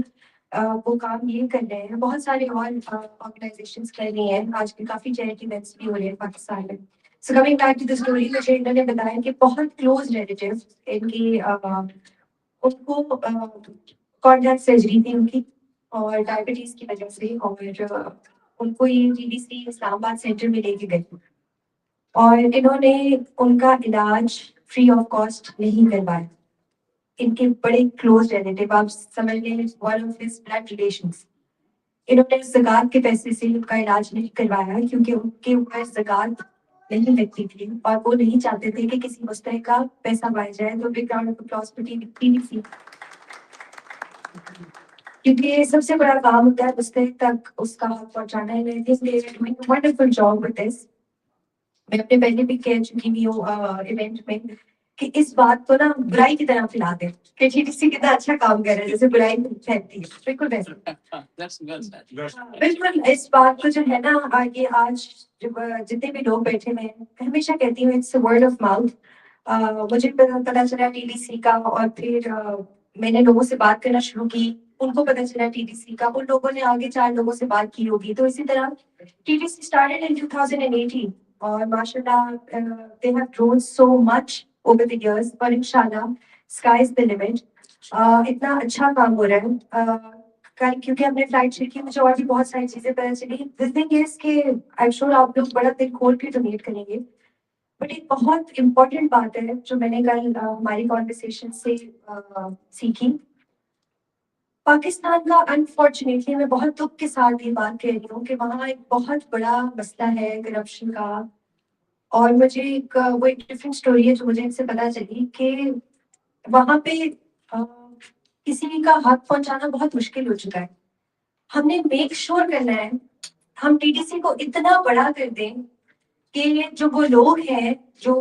वो काम ये कर रहे हैं, बहुत सारे और ऑर्गेनाइजेशंस कर रही हैं. आजकल काफ़ी चैरिटी इवेंट्स भी हो रहे हैं पाकिस्तान में. So coming back to the story, मुझे इन्होंने बताया कि बहुत क्लोज रिलेटिव इनकी उनको कॉन्टैक्ट सर्जरी थी उनकी, और डायबिटीज की वजह से, और उनको ये TDC इस्लामाबाद सेंटर में लेके गए, और इन्होंने उनका इलाज फ्री ऑफ कॉस्ट नहीं करवाया. इनके बड़े क्लोज रिलेटिव, आप समझ लें, one of his blood relations, इन्होंने ज़कात के पैसे से उनका इलाज नहीं करवाया क्योंकि उनके ऊपर ज़कात नहीं लगती थी, और वो नहीं चाहते थे कि किसी मुस्तहक का पैसा पाया जाए. तो big round of applause for TDC, क्योंकि सबसे बड़ा काम होता है मुस्तहक तक उसका हक पहुंचाना है. I think they are doing a wonderful job with this. मैं अपने पहले भी कह चुकी हूँ इवेंट में कि इस बात को ना बुराई की तरह फैला दे कि TDC कितना अच्छा काम कर रहा है, जैसे बुराई फैलती है. बिल्कुल वैसे बिल्कुल इस बात को जो है ना, ये आज जितने भी लोग बैठे हुए हैं, हमेशा कहती हूँ इट्स वर्ड ऑफ माउथ. मुझे पता चला TDC का, और फिर मैंने लोगों से बात करना शुरू की, उनको पता चला TDC का, उन लोगों ने आगे 4 लोगों से बात की होगी. तो इसी तरह TDC started in 2018, और माशाल्लाह they have grown so much over the years, और इंशाल्लाह sky is the limit. इतना अच्छा काम हो रहा है. कल क्योंकि हमने फ्लाइट चेक की, मुझे और भी बहुत सारी चीजें पता चली। दिस थिंग इज कि आई एम श्योर आप लोग बड़ा दिल खोल के डोनेट करेंगे, बट एक बहुत इम्पोर्टेंट बात है जो मैंने कल हमारी कॉन्वर्सेशन से सीखी। पाकिस्तान का अनफॉर्चुनेटली, मैं बहुत दुख के साथ ये बात कह रही हूँ कि वहाँ एक बहुत बड़ा मसला है करप्शन का। और मुझे वो एक डिफरेंट स्टोरी है जो मुझे इनसे पता चली कि वहाँ पे किसी का हक पहुंचाना बहुत मुश्किल हो चुका है। हमने मेक श्योर करना है, हम टीडीसी को इतना बड़ा कर दें कि जो वो लोग हैं जो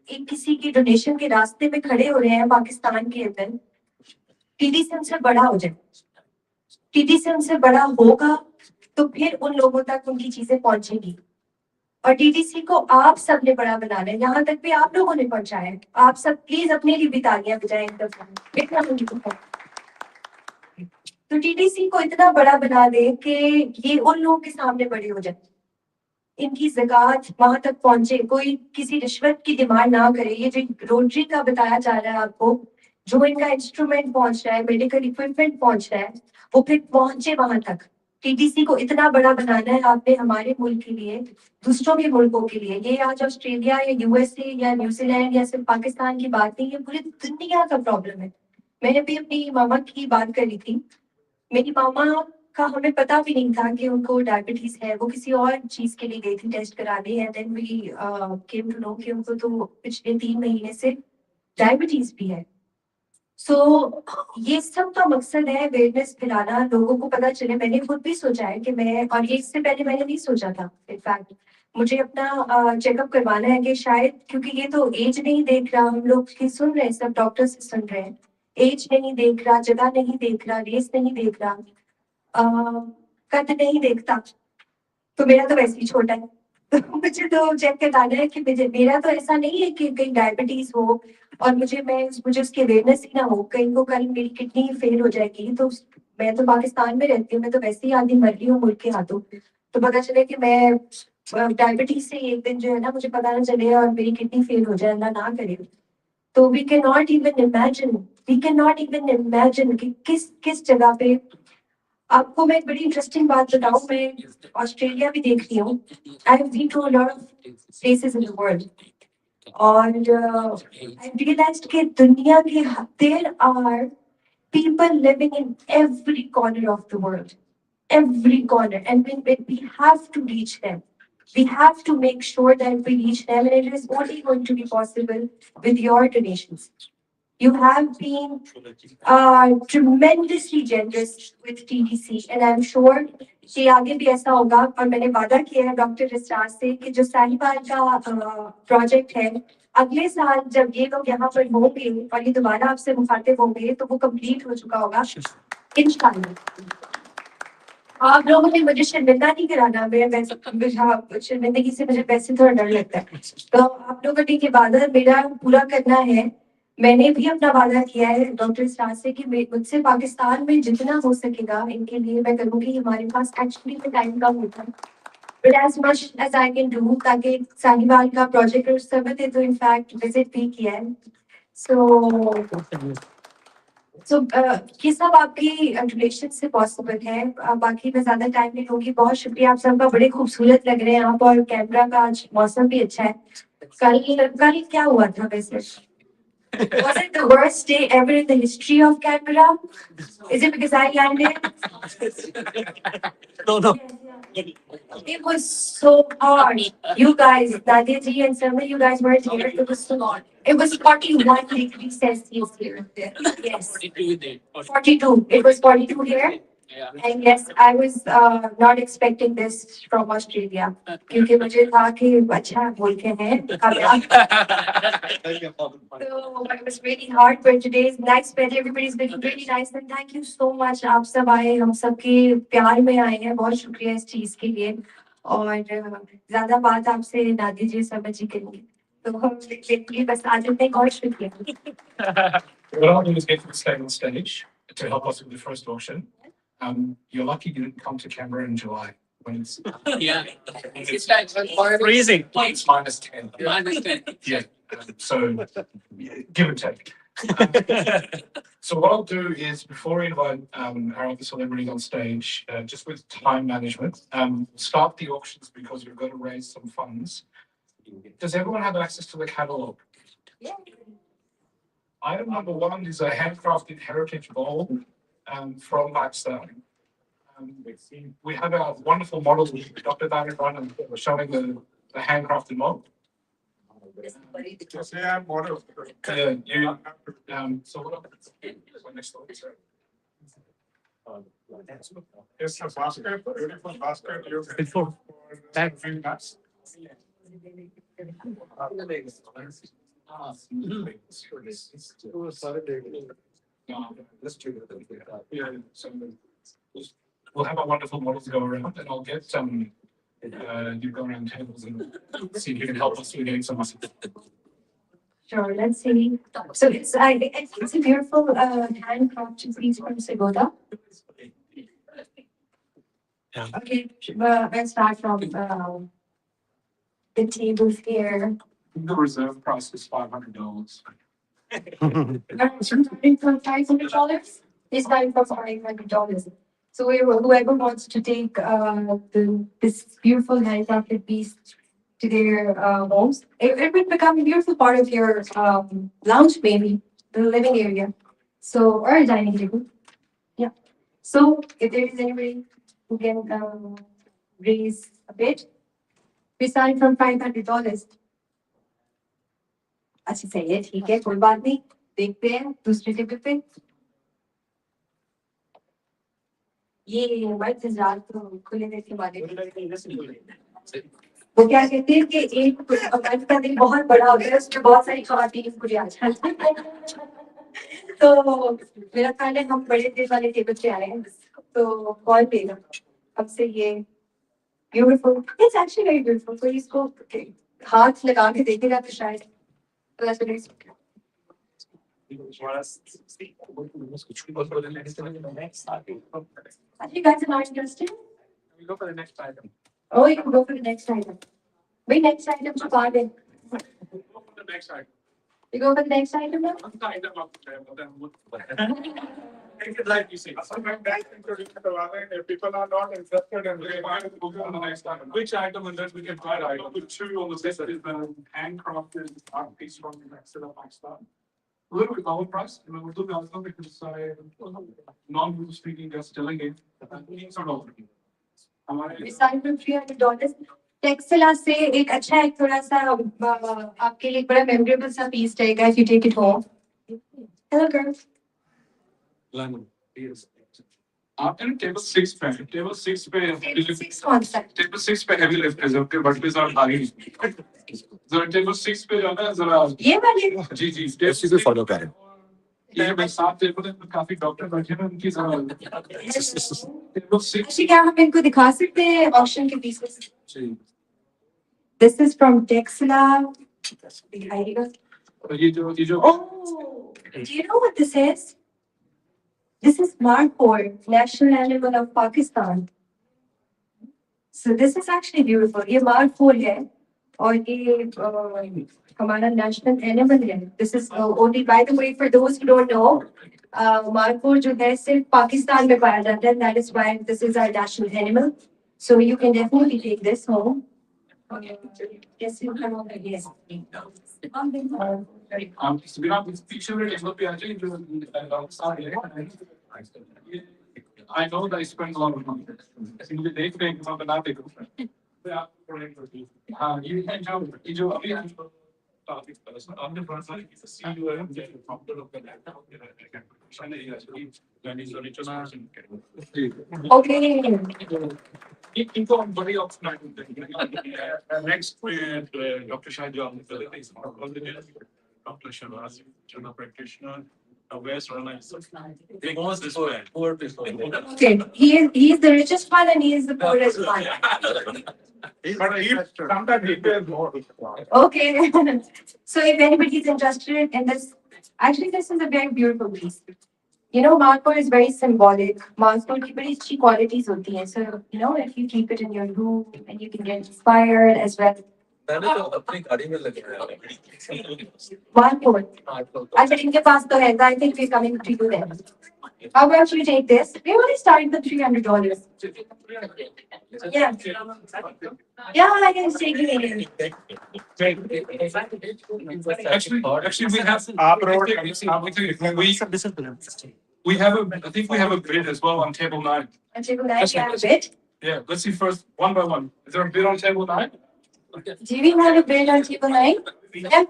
एक किसी की डोनेशन के रास्ते में खड़े हो रहे हैं पाकिस्तान के अंदर, टीडीसी उनसे बड़ा हो जाए। टीडीसी उनसे बड़ा होगा तो फिर उन लोगों तक उनकी चीजें पहुंचेंगी। और टीडीसी को आप सबने बड़ा बनाना है, यहाँ तक भी आप लोगों ने पहुंचाया है। आप सब प्लीज अपने लिए भी तालियां बजाएं इतना तो टीडीसी को इतना बड़ा बना दे कि ये उन लोगों के सामने बड़े हो जाए, इनकी ज़कात वहां तक पहुंचे, कोई किसी रिश्वत की डिमांड ना करे। ये जो रोटरी का बताया जा रहा है आपको, जो इनका इंस्ट्रूमेंट पहुंच रहा है, मेडिकल इक्विपमेंट पहुंच रहा है, वो फिर पहुंचे वहां तक। टीडीसी को इतना बड़ा बनाना है आपने हमारे मुल्क के लिए, दूसरों के मुल्कों के लिए। ये आज ऑस्ट्रेलिया या यूएसए या न्यूजीलैंड या सिर्फ पाकिस्तान की बात नहीं है, पूरी दुनिया का प्रॉब्लम है। मैंने भी अपनी मामा की बात करी थी। मेरी मामा का हमें पता भी नहीं था कि उनको डायबिटीज है। वो किसी और चीज के लिए गई थी टेस्ट कराने, and then we came to know कि उनको तो पिछले 3 महीने से डायबिटीज भी है। सो ये सब का मकसद है अवेयरनेस फैलाना, लोगों को पता चले। मैंने खुद भी सोचा है कि मैं, और ये इससे पहले मैंने नहीं सोचा था इनफैक्ट, मुझे अपना चेकअप करवाना है कि शायद, क्योंकि ये तो एज नहीं देख रहा, हम लोग की सुन रहे हैं, सब डॉक्टर से सुन रहे हैं, एज नहीं देख रहा, जगह नहीं देख रहा, रेस नहीं देख रहा, कद नहीं देखता, तो मेरा तो वैसे ही छोटा है। तो मुझे तो चेक कराना है कि मेरा तो ऐसा नहीं है कि कहीं डायबिटीज हो और मुझे उसकी अवेयरनेस ही ना हो, कहीं को कल मेरी किडनी फेल हो जाएगी। तो मैं तो पाकिस्तान में रहती हूँ, मैं तो वैसे ही आधी मर रही हूँ मुल्क के हाथों। तो पता चले कि मैं डायबिटीज से एक दिन जो है ना मुझे पता ना चले और मेरी किडनी फेल हो जाए, अल्लाह ना करे। तो we can not even imagine कि किस जगह पे। आपको मैं एक बड़ी इंटरेस्टिंग बात बताऊं, मैं ऑस्ट्रेलिया भी देख रही हूँ। I have been to a lot of places in the world, और आई रियलाइज्ड कि दुनिया के there are people living in every corner of the world, every corner, and we have to reach them. We have to make sure that we reach them, and it is only going to be possible with your donations. You have been tremendously generous with TDC, and I'm sure कि आगे भी ऐसा होगा। और मैंने वादा किया है डॉक्टर रिस्टार से कि जो साहिबाल का प्रोजेक्ट है, अगले साल जब ये लोग यहाँ पर होंगे और ये दोबारा आपसे मुखातिब होंगे तो वो कंप्लीट हो चुका होगा इंशाल्लाह। आप लोगों ने मुझे शर्मिंदा नहीं कराना, शर्मिंदगी से मुझे वैसे थोड़ा डर लगता है। तो आप लोगों ने ये वादा मेरा पूरा करना है। मैंने भी अपना वादा किया है डॉक्टर स्टार से कि मुझसे पाकिस्तान में जितना हो सकेगा इनके लिए मैं करूँगी। हमारे पास एक्चुअली में टाइम कम होता है, but as much as I can do, ताकि साहिबाल का प्रोजेक्ट और सब तो इनफैक्ट विजिट भी किया है। सो ये सब आपकी डोनेशन से पॉसिबल है। बाकी मैं ज्यादा टाइम नहीं लूंगी। बहुत शुक्रिया आप सबका, बड़े खूबसूरत लग रहे हैं आप, और कैमरा का आज मौसम भी अच्छा है। कल क्या हुआ था वैसे? Was it the worst day ever in the history of Canberra? Is it because I landed? No. It was so hard. You guys, Nadia ji and Sarmad, you guys weren't here. It was so hot. It was 41 degrees Celsius here. Yes. 42. It was 42 here. Yeah. And yes, I was not expecting this from Australia. क्योंकि मुझे था कि अच्छा बोल के हैं कामयाब। So it was really hard, but today's nice weather. Everybody's looking really nice, and thank you so much. आप सब आए, हम सबके प्यार में आए हैं। बहुत शुक्रिया इस चीज के लिए। और ज्यादा बात आपसे नादी जी समझ ही करेंगे, तो हम लिटरली बस आज इतने बहुत शुक्रिया। What I'll do is get to stay on stage to help us with the first auction. You're lucky you didn't come to Canberra in July when it's Freezing. it's -10. -10. Yeah. So give and take. So what I'll do is before we invite our other celebrities on stage, just with time management, start the auctions because we've got to raise some funds. Does everyone have access to the catalogue? Yeah. Item number one is a handcrafted heritage bowl from Pakistan. We have our wonderful model, Dr. Nadia Afgan, and we're showing the handcrafted model. Just say I'm model. So what next slide, sorry. It's a basket, beautiful basket. You can Before. back. Nuts. Yeah, so we'll have our wonderful models go around, and I'll get you go around tables and see if you can help us with getting some. Sure, let's see. So I think it's a beautiful handcrafted piece from Sabeena. Yeah. Okay, let's start from the tables here. The reserve price is $500. Starting from $500. It's starting from $500. So whoever wants to take this beautiful handcrafted piece to their homes, it will become a beautiful part of your lounge, maybe the living area. So or a dining table. Yeah. So if there is anybody who can raise a bit, we start from $500. अच्छा सही है ठीक है कोई बात नहीं देखते हैं दूसरे टेबल पे ये मर्द हज़ार तो खुले दिल के वाले वो क्या कहते हैं कि एक मर्द का दिल बहुत बड़ा होता है उसमें बहुत सारी ख़वातीन खुले आ जाती हैं तो मेरा ख्याल है हम बड़े दिल वाले टेबल पे आए हैं तो कौन देगा हमसे ये beautiful it's actually very beautiful कोई इसको हाथ लगा के देखेगा तो शायद that's the next. Are you guys not interested? We go for the next item. Oh, you can go for the next item. Wait, next item to pardon. Go for the next item. You go for the next item now? I'm kind of up there, but then take it like you say. If people are not interested in Okay, fine, we'll go on the next item. Which item, and then we can try item number two on the list is the handcrafted art piece from Pakistan. A little bit lower price, and we'll do the other because non-English speaking guests telling it. Things are over. We started from $300. Texila से एक अच्छा एक थोड़ा सा आपके लिए बड़ा memorable सा piece रहेगा if you take it home. Hello girls. Lemon. Yes. And table 6 पे table 6 पे Table 6 कौन सा? table 6 पे heavy lift है जबकि बट पे ज़रा भारी जरा table 6 पे जाना है जरा ये वाले जी जी Let's see follow करें. ये मैं साथ टेबल में काफी डॉक्टर बैठे हैं उनकी जरा table 6 actually क्या हम इनको दिखा सकते हैं auction के pieces? Ji This is from Texila. दिखाइएगा. ये जो Oh, do you know what this is? This is markhor, national animal of Pakistan. So this is actually beautiful. ये markhor है और ये हमारा national animal है. This is only by the way for those who don't know, markhor जो है सिर्फ पाकिस्तान में पाया जाता है. That is why this is our national animal. So you can definitely take this home. Yes, you can over yes. Sabeena, this picture में table पे आके जो सारे I know that I spend a lot of money. मुझे देख रहे हैं कि मैं बनाते हूँ. हाँ ये जो अभी topic on the front side is the CEO and the founder of the Okay. इनको हम बड़ी option next Dr. Shahid Dr. Shabazz, general practitioner, West Rana. They go on this way, poor people. Okay, he is the richest one and he is the poorest one. But sometimes he pays more. Okay, so if anybody is interested in this, actually this is a very beautiful piece. You know, markhor is very symbolic. Markhor की बड़ी अच्छी qualities होती हैं. So, you know, if you keep it in your room and you can get inspired as well. मैंने तो अपनी गाड़ी में लगाया है। 1/4. अच्छा, इनके पास तो है. I think we're coming to you then. How about you take this? We only started the $300. Yeah. Yeah, I can take it. Actually, we have. We have a. I think we have a bid as well on table 9. And table 9, we have a bid. Yeah, let's see first one by one. Is there a bid on table 9? Do we have a bid on table 9? Yeah.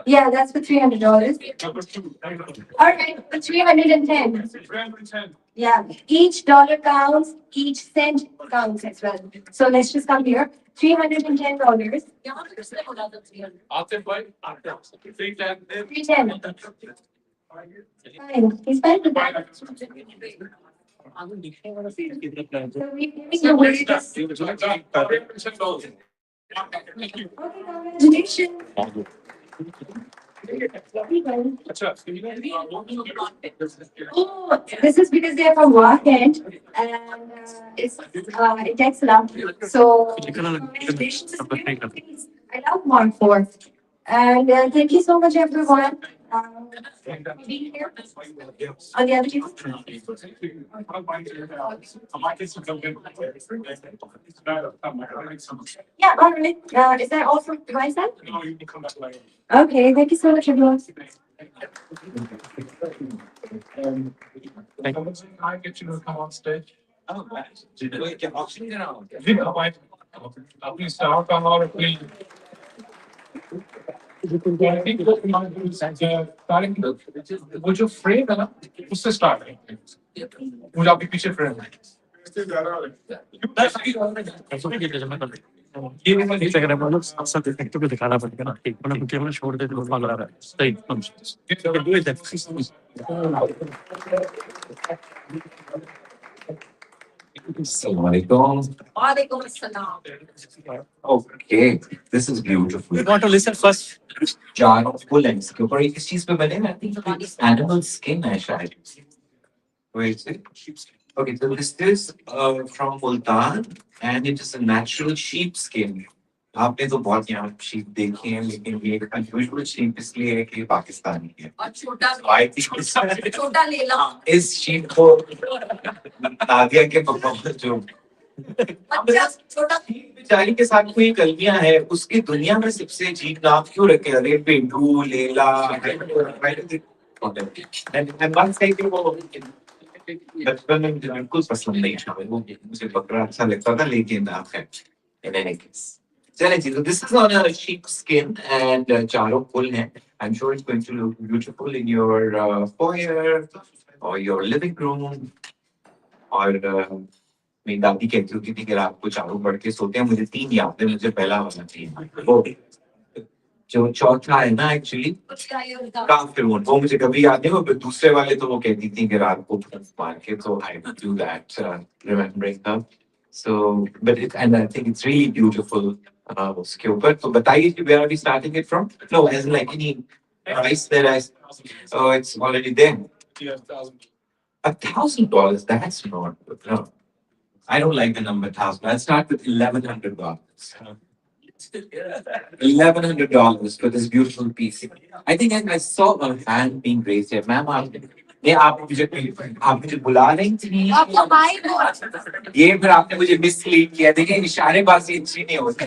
Yeah, that's for $300. Number 2. All right, for 310. 310. Yeah, each dollar counts, each cent counts as well. So let's just come here. $310. Atif bhai, 310. 310. Fine. He's fine with that. So we're giving away this. $310. Okay, congratulations. Oh, this is because they're from Hyatt and it takes a lot. So congratulations. I love Mark 4. And thank you so much, everyone. For being here on the other table. Yeah, all right. Is that all from my side? No, you can come back later. Okay, thank you so much, everyone. I get you to come on stage. Oh, wait, क्या option देना हो क्या? Please start on our plea. I think what we might do is starting वो जो frame है ना उससे start करेंगे. मुझे आपके पीछे frame है. ये इंस्टाग्राम वालों सब डिफेक्टिव को दिखाना पड़ेगा ना एक बार उनके में छोड़ देते बहुत लगा रहा है सही Okay, this is beautiful. You want to listen first? jar of bullets के ऊपर किस चीज पे बने हैं? I think animal skin है शायद. Where is it? Okay, so this is from Multan and it is a natural sheep skin. आपने तो बहुत यहाँ sheep देखी हैं लेकिन ये एक unusual sheep इसलिए है कि पाकिस्तानी है. I think इस sheep को नादिया के पापा जो बेचारी के साथ कोई कलमियां है उसकी दुनिया में सबसे अजीब नाम क्यों रखे अरे पेंडू लेला बचपन में मुझे बिल्कुल पसंद नहीं था वो मुझे बकरा अच्छा लगता था लेकिन in any case चलिए जी तो this is on a sheep skin and चारों फुल हैं I'm sure it's going to look beautiful in your foyer or your living room और मेरी दादी कहती होती थी कि रात को चारों पढ़ के सोते हैं मुझे 3 याद है मुझे पहला वाला चाहिए वो जो चौथा है ना एक्चुअली काफिर वो मुझे कभी याद नहीं वो दूसरे वाले तो वो कहती थी कि रात को मार के तो I would do that remembering her so but it and I think it's really beautiful उसके ऊपर तो बताइए कि where are we starting it from no as in like any price that I oh it's already there $1,000 that's not good no I don't like the number 1,000. I'll start with $1,100. $1,100 for this beautiful piece. I think I saw a hand being raised here. Ma'am, आप मुझे बुला रही थी ये फिर आपने मुझे mislead किया देखिए इशारेबाजी अच्छी नहीं होती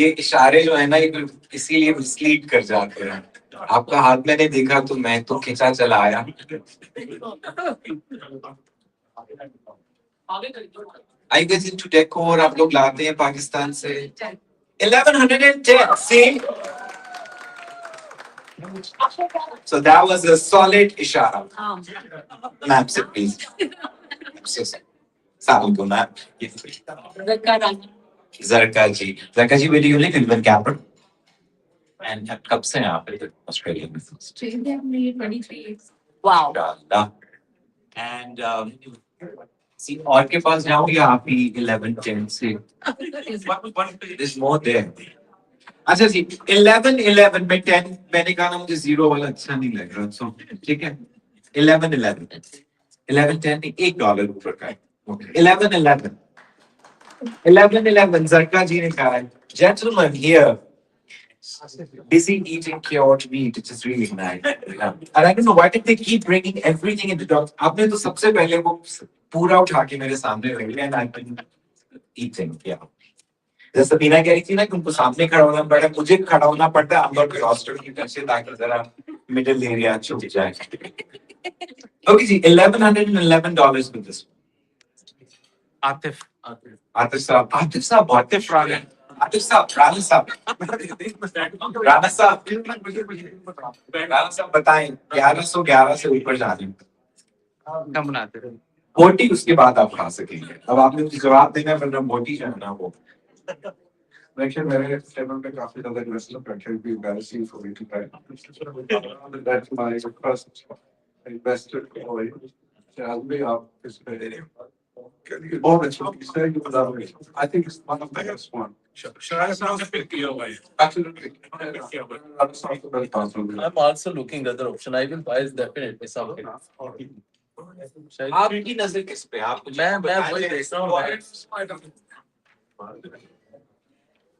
ये इशारे जो है ना ये इसीलिए मिसलीड कर जाते हैं आपका हाथ मैंने देखा तो मैं तो खिंचा चला आया I guess into decor आप लोग लाते हैं पाकिस्तान से 1110 see so that was a solid ishara ma'am sit please Assalamualaikum ma'am Zarka ji where do you live in Canberra and कब से आप Australia में wow and see और के पास जाओगे आप ही 1110 से there's more there अच्छा जी 11 में 10 मैंने कहा ना मुझे 0 वाला अच्छा नहीं लग रहा so ठीक है 11 10 $1 ऊपर का है 11 11:11. Zarka ji ne kaha, gentlemen here, busy eating cured meat, which is really nice. Yeah. And I don't know why did they keep bringing everything into dogs. आपने तो सबसे पहले वो पूरा उठा के मेरे सामने रख लिया and I've been eating. Yeah. जैसे बीना कह रही थी ना कि उनको सामने खड़ा होना पड़ा, मुझे खड़ा होना पड़ता है अंदर के हॉस्टल की तरफ से ताकि जरा मिडिल एरिया छुप जाए. Okay ji, $1,111 with this. Atif. Atif साहब, Atif साहब, Rana साहब बताएं 1111 से ऊपर जाने. कम बनाते हैं. बोटी उसके बाद आप खा सकेंगे. अब आपने मुझे जवाब देना है वरना बोटी जो है ना वो. देखिए मेरे टेबल पे काफी ज्यादा इन्वेस्टमेंट रखे भी embarrassing for me to try. That's my first invested coin. Shall we up is very बहुत अच्छा piece है you love it. I think it's one of the best one. Should I sound a bit away? Absolutely. I'm also looking other option. I will buy definitely something. आपकी नजर किस पे? आप मुझे मैं बताएं. वही देख रहा हूँ.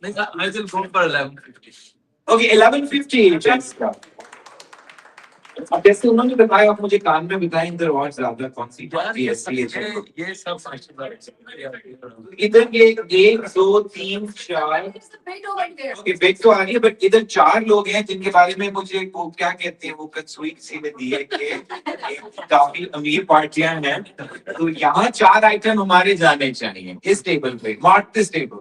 नहीं, I will go for 1150. Okay, 1150. अब जैसे उन्होंने बताया, आप मुझे कान में बताएं इधर और ज्यादा कौन सी ये सब इधर ये 1 2 3 4 ओके बेग तो आ रही है बट इधर 4 लोग हैं जिनके बारे में मुझे वो क्या कहते हैं वो कंसुई किसी ने दी है कि काफी अमीर पार्टियां हैं तो यहाँ 4 आइटम हमारे जाने चाहिए इस टेबल पे. Mark this table.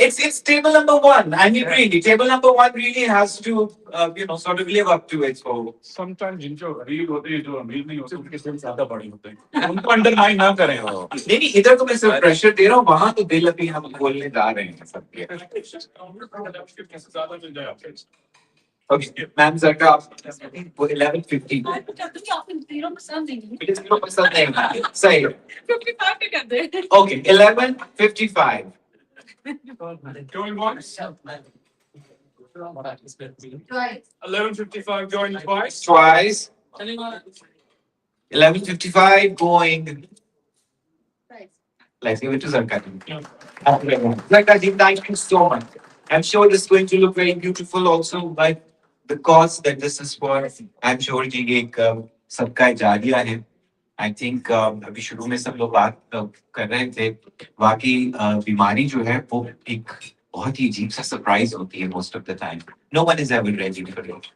It's table number 1. I mean really table number 1 really has to sort of live up to it. So Sometimes जिनको रीड होते हैं जो अमीर नहीं होते उनके दिल ज्यादा बड़े होते हैं. उनको अंडरमाइन ना करें. नहीं इधर तो मैं सिर्फ प्रेशर दे रहा हूँ वहां तो दिल अभी हम बोलने जा रहे हैं सबके. ज्यादा मिल जाए आपके. Okay, मैम सरका आप 1150 पसंद नहीं सही. 55 पे कर दे. Okay, 1155. Going once. 11:55 going twice. Twice. 11:55 going. Let's give it to Zarka. Zarka ji, thank you so much. I'm sure this is going to look very beautiful also, but the cause that this is for, I'm sure जी एक सबका जारिया है. I think अभी शुरू में सब लोग बात कर रहे थे. वाकई बीमारी जो है वो एक बहुत ही अजीब सा सरप्राइज होती है most of the time. No one is ever ready for it.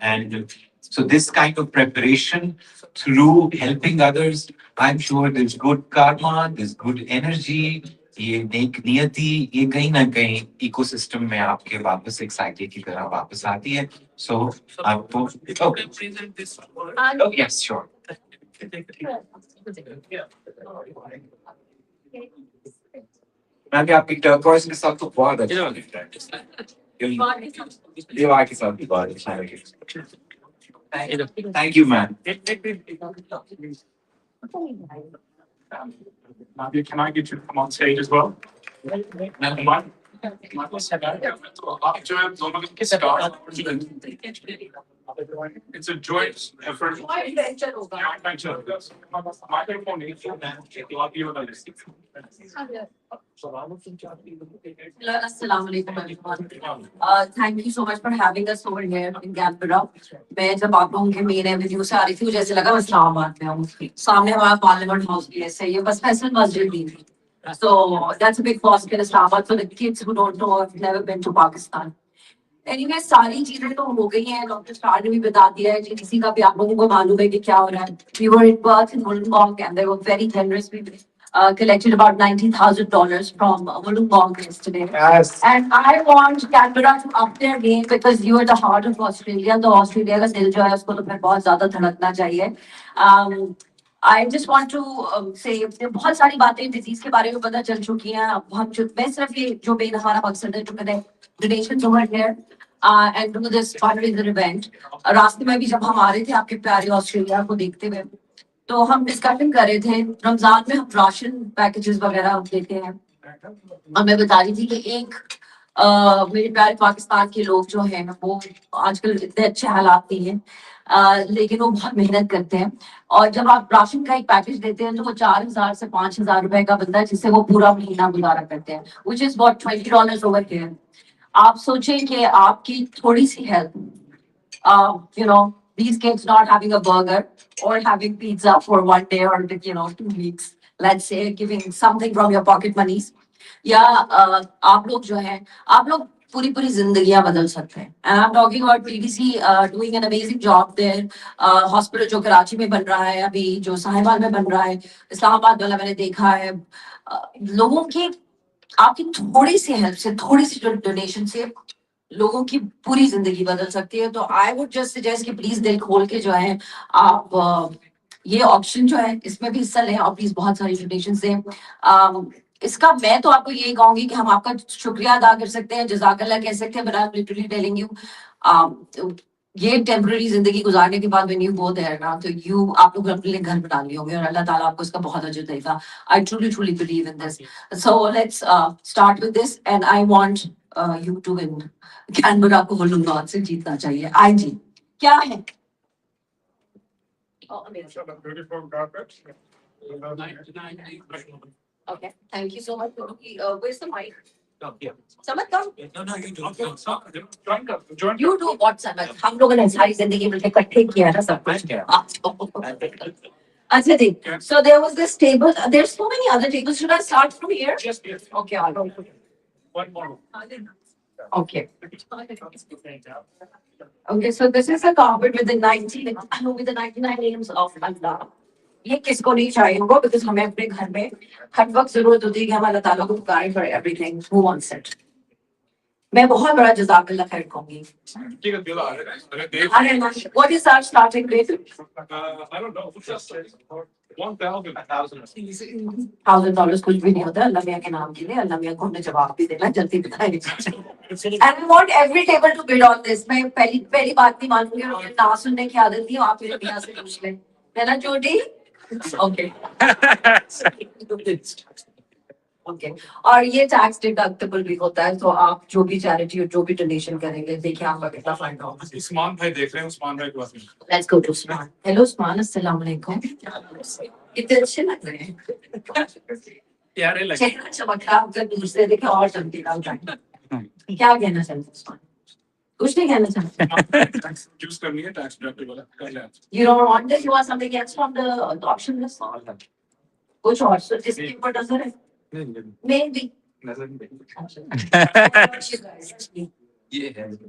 And so this kind of preparation through helping others, I'm sure there's good karma, there's good energy. ये नेक नियति ये कहीं ना कहीं इकोसिस्टम में आपके वापस एक साइकिल की तरह वापस आती है. So आपको yes sure. मैंने आपकी टर्कोइज के साथ तो बहुत अच्छा लगता है. दीवार के साथ भी बहुत अच्छा लगता है. Thank you man. Nadia, can I get you to come on stage as well? It's a joint effort. Joint venture. Microphone Assalamu alaikum everyone. Thank you so much for having us over here in Canberra. मैं जब आप लोगों के main Avenue से आ रही थी मुझे ऐसे लगा मैं इस्लामाबाद में हूँ. सामने हमारा पार्लियामेंट हाउस भी ऐसे ये बस फैसल मस्जिद भी थी. So that's a big mosque in Islamabad for the kids who don't know, have never been to Pakistan. Anyway, सारी चीजें तो हो गई हैं. डॉक्टर स्टार ने भी बता दिया है. TDC का भी आप लोगों को मालूम है कि क्या हो रहा है. We were in Perth in Wollongong and they were very generous. We collected about $90,000 from Wollongong yesterday. Yes. And I want Canberra to up their game because you are the heart of Australia. तो Australia का दिल जो है उसको तो फिर बहुत ज्यादा धड़कना चाहिए. I just want to say बहुत सारी बातें डिजीज के बारे में पता चल चुकी हैं. अब हम मैं सिर्फ ये जो मेन हमारा मकसद है to connect donations over here and do this fundraiser event. रास्ते में भी जब हम आ रहे थे आपके प्यारे ऑस्ट्रेलिया को देखते हुए तो हम डिस्कशन कर रहे थे. रमजान में हम राशन पैकेजेस वगैरह देते हैं और मैं बता रही थी कि एक मेरे प्यारे पाकिस्तान के लोग जो हैं वो आजकल इतने अच्छे हालात नहीं हैं, लेकिन वो बहुत मेहनत करते हैं। और जब आप राशन का एक पैकेज देते हैं तो वो 4,000 से 5,000 रुपए का बनता है, जिससे वो पूरा महीना गुजारा करते हैं, which is what $20 over here. आप सोचें कि आपकी थोड़ी सी help, you know, these kids not having a burger or having pizza for 1 day or 2 weeks, let's say giving something from your pocket monies, या आप लोग जो हैं, आप लोग पूरी पूरी जिंदगियां बदल सकते हैं। And I am talking about TDC doing an amazing job there. Hospital जो कराची में बन रहा है, अभी जो साहिबान में बन रहा है, इस्लामाबाद वाला मैंने देखा है। लोगों की, आपकी थोड़ी सी हेल्प से, थोड़ी सी डोनेशन से लोगों की पूरी जिंदगी बदल सकती है। तो आई वुड जस्ट सजेस्ट कि प्लीज दिल खोल के जो है आप ये ऑप्शन जो है इसमें भी हिस्सा लें और प्लीज बहुत सारी डोनेशन दें। इसका मैं तो आपको यही कहूंगी कि हम आपका शुक्रिया अदा कर सकते हैं, जज़ाकल्लाह कह सकते हैं, but I am literally telling you, ये टेम्पररी जिंदगी गुजारने के बाद when you go there ना, तो आप लोग अपने लिए घर बना लिए होंगे और अल्लाह ताला आपको इसका बहुत अजर देगा। I truly believe in this. So let's start with this and I want you to win. Canberra को वोलुंगाट से जीतना चाहिए। IG क्या है? Oh, amazing. Beautiful carpet. Okay, thank you so much. Where's the mic? Samad, come. No, you don't. Join. You do what, Samad? हम लोगों ने सारी जिंदगी में इकट्ठे किया ना सब कुछ। अच्छा जी, so there was this table. There's so many other tables. Should I start from here? Yes. Okay, I'll go. One more. Okay. Okay, so this is a carpet with the 99 names of Allah. ये किसको नहीं चाहिए होगा, because हमें अपने घर में हर वक्त जरूरत होती है कि हम अल्लाह ताला को पुकारें for everything. Who wants it? मैं बहुत बड़ा जज़ाकल्लाह खैर कहूंगी। ठीक है, बिल आ रहा है। What is our starting rate? I don't know. Just $1,000. $1,000 कुछ भी नहीं होता अल्लाह मियां के नाम के लिए। अल्लाह मियां को हमने जवाब भी देना, जल्दी बताएं। And we want every table to bid on this. मैं पहली बात नहीं मानूंगी और मुझे ना सुनने की आदत नहीं है। आप मेरे मियां से पूछ लें, है ना छोटी? Okay. Okay. और ये टैक्स डिडक्टेबल भी होता है, तो आप जो भी चैरिटी और जो भी डोनेशन करेंगे, देखिए आपका कितना फायदा होगा। उस्मान भाई देख रहे हैं, उस्मान भाई के पास में। Let's go to Usman. Hello Usman, अस्सलाम वालेकुम। कितने अच्छे लग रहे हैं। प्यारे लगे। चेहरा चमक रहा है, अगर दूर से देखे और चमकीला हो जाएगा। क्या कहना चाहते हैं उस्मान? कुछ नहीं कहना चाहते। चूज करनी है टैक्स डिडक्टेबल कर ले। You don't want this? You want something else from the option list? कुछ और, so जिसके ऊपर नजर है। Maybe.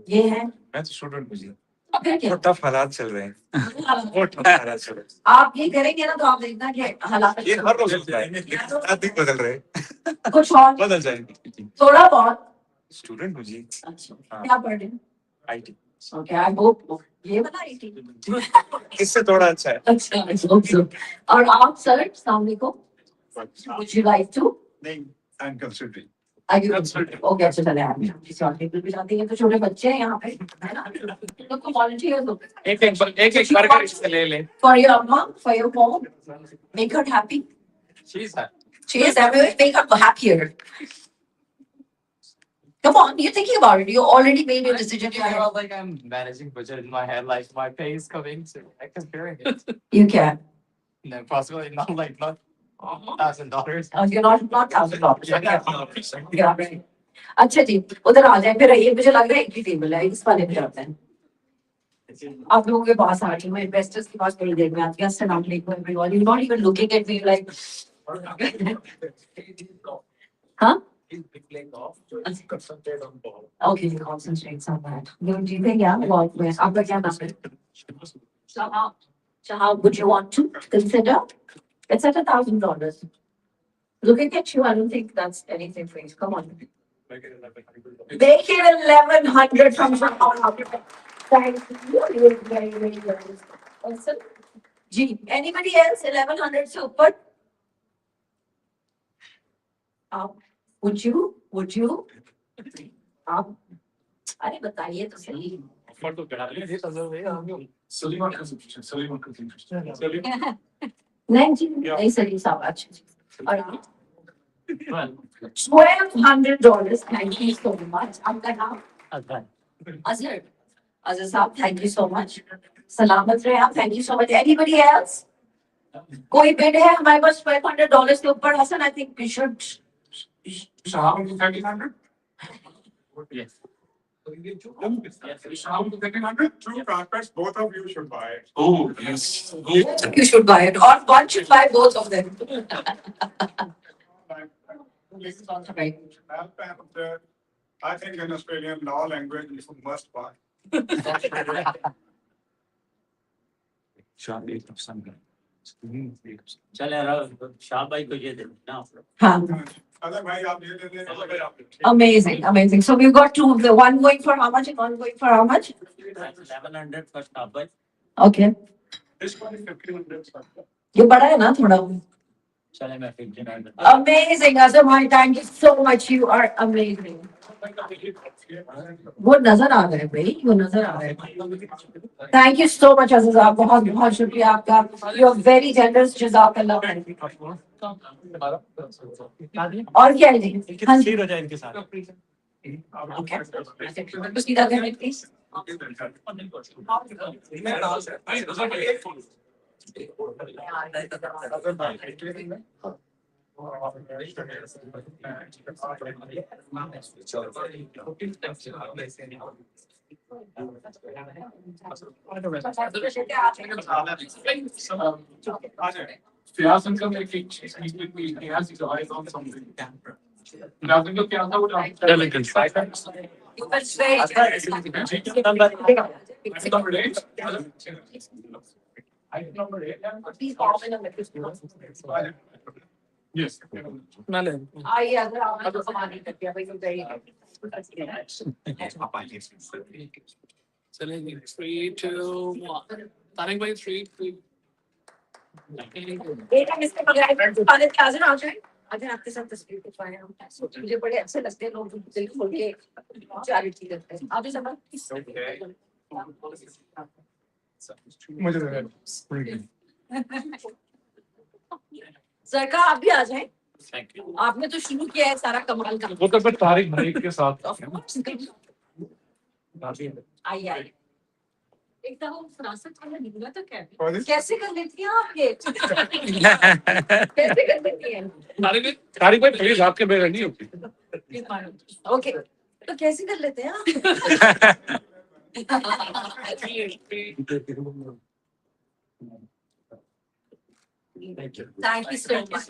ये है। मैं तो स्टूडेंट हूँ जी। Okay, क्या? टफ हालात चल रहे हैं। बहुत टफ हालात चल रहे हैं। आप ये करेंगे ना तो आप देखना कि हालात ये हर रोज होता है, लेकिन अधिक बदल रहे हैं। कुछ और बदल जाएंगे। थोड़ा बहुत। स्टूडेंट हूँ जी। अच्छा, क्या पढ़ रहे हैं? IT। Okay, I hope ये वाला IT। इससे थोड़ा अच्छा है। अच्छा, I hope so. और आप सर, अस्सलाम वालेकुम। Would you like to? नहीं, I'm considering. Are you? Okay, अच्छा चले आप टेबल पे जाती हैं तो छोटे बच्चे हैं यहाँ पे, है ना? तो को वॉलंटियर दो। एक बर्गर इससे ले ले। For your mom, for your mom, make her happy. She is happy. She is happy. Make her happier. Come on, you're thinking about it. You already made your decision. Like I'm managing budget in my head, like my pay is coming, so I'm comparing it. You can. No, possibly not $1,000. You're not $1,000. Yeah, right. अच्छा जी, उधर आ जाए फिर। ये मुझे लग रहा है एक ही टेबल है, इस वाले पे आते हैं। आप लोगों के पास आ रही हूँ, इन्वेस्टर्स के पास थोड़ी देर में आती है। अस्सलाम वालेकुम everyone. You're not even looking at me like. हाँ? Okay, concentrate on that. Do you think आपका क्या नाम है? Shahab, would you want to consider? It's at $1,000. Looking at you, I don't think that's anything for you. Come on. Make it 1,100 from Shahab. Thank you. You're very good. Awesome. Gee, anybody else? 1,100 से ऊपर? Would you? आप अरे बताइए तो सही। Offer तो करा ले। सलीमा का नहीं जी, नहीं सही साहब। अच्छा और आप? $1,200. Thank you so much. आपका नाम? Azhar. Azhar साहब, thank you so much. सलामत रहे आप. Thank you so much. Anybody else? कोई bid है हमारे पास $1,200 के ऊपर? Hasan, I think we should. So how many 1,300? Yes. So how many 1,300? Two carpets, both of you should buy it. Oh, yes. You should buy it, or one should buy both of them. This is also right. I think in Australian law language, you must buy. चल यार शाह भाई को ये दे ना. हाँ. अगर भाई आप ये दे दें, Amazing, amazing. So we've got two. The one going for how much and one going for how much? 1100 for Shah भाई. Okay. This one is 1,500. ये बड़ा है ना थोड़ा. चले मैं 1500. Amazing, Azam. Thank you so much. You are amazing. वो नजर आ रहा है भाई, वो नजर आ रहा है. Thank you so much, Aziz. आप बहुत बहुत शुक्रिया आपका. You are very generous. जज़ाकल्लाह. और क्या है जी? हाँ जी. हो जाए इनके साथ. Okay. सीधा करें please. Fiyaz uncle make it speak with me. He has his eyes on something. Fiyaz uncle क्या था वो You were very Item number 8. Item number 8. Please comment on the Yes. आइए अगर आपने तो समाधि कर दिया भाई तो very चलेंगे 3, 2, 1. Starting by 3, 2. एक हम इसके बगैर खाने के हाजिर आ जाए. आज आपके साथ तस्वीर खिंचवाए हम. मुझे बड़े अच्छे लगते हैं लोग दिल खोल के चैरिटी करते हैं. आप भी समझ. मुझे दे दें। सरकार आप भी आ जाएं. आपने तो शुरू किया है सारा कमाल का. वो तो फिर तारिक भाई के साथ. आइए आइए. एकदम फरासत वाला निकला तो क्या कैसे कर लेती हैं आप ये. कैसे कर लेती हैं. तारिक भाई प्लीज आपके बगैर नहीं होती. ओके तो कैसे कर लेते हैं आप. Thank you so much.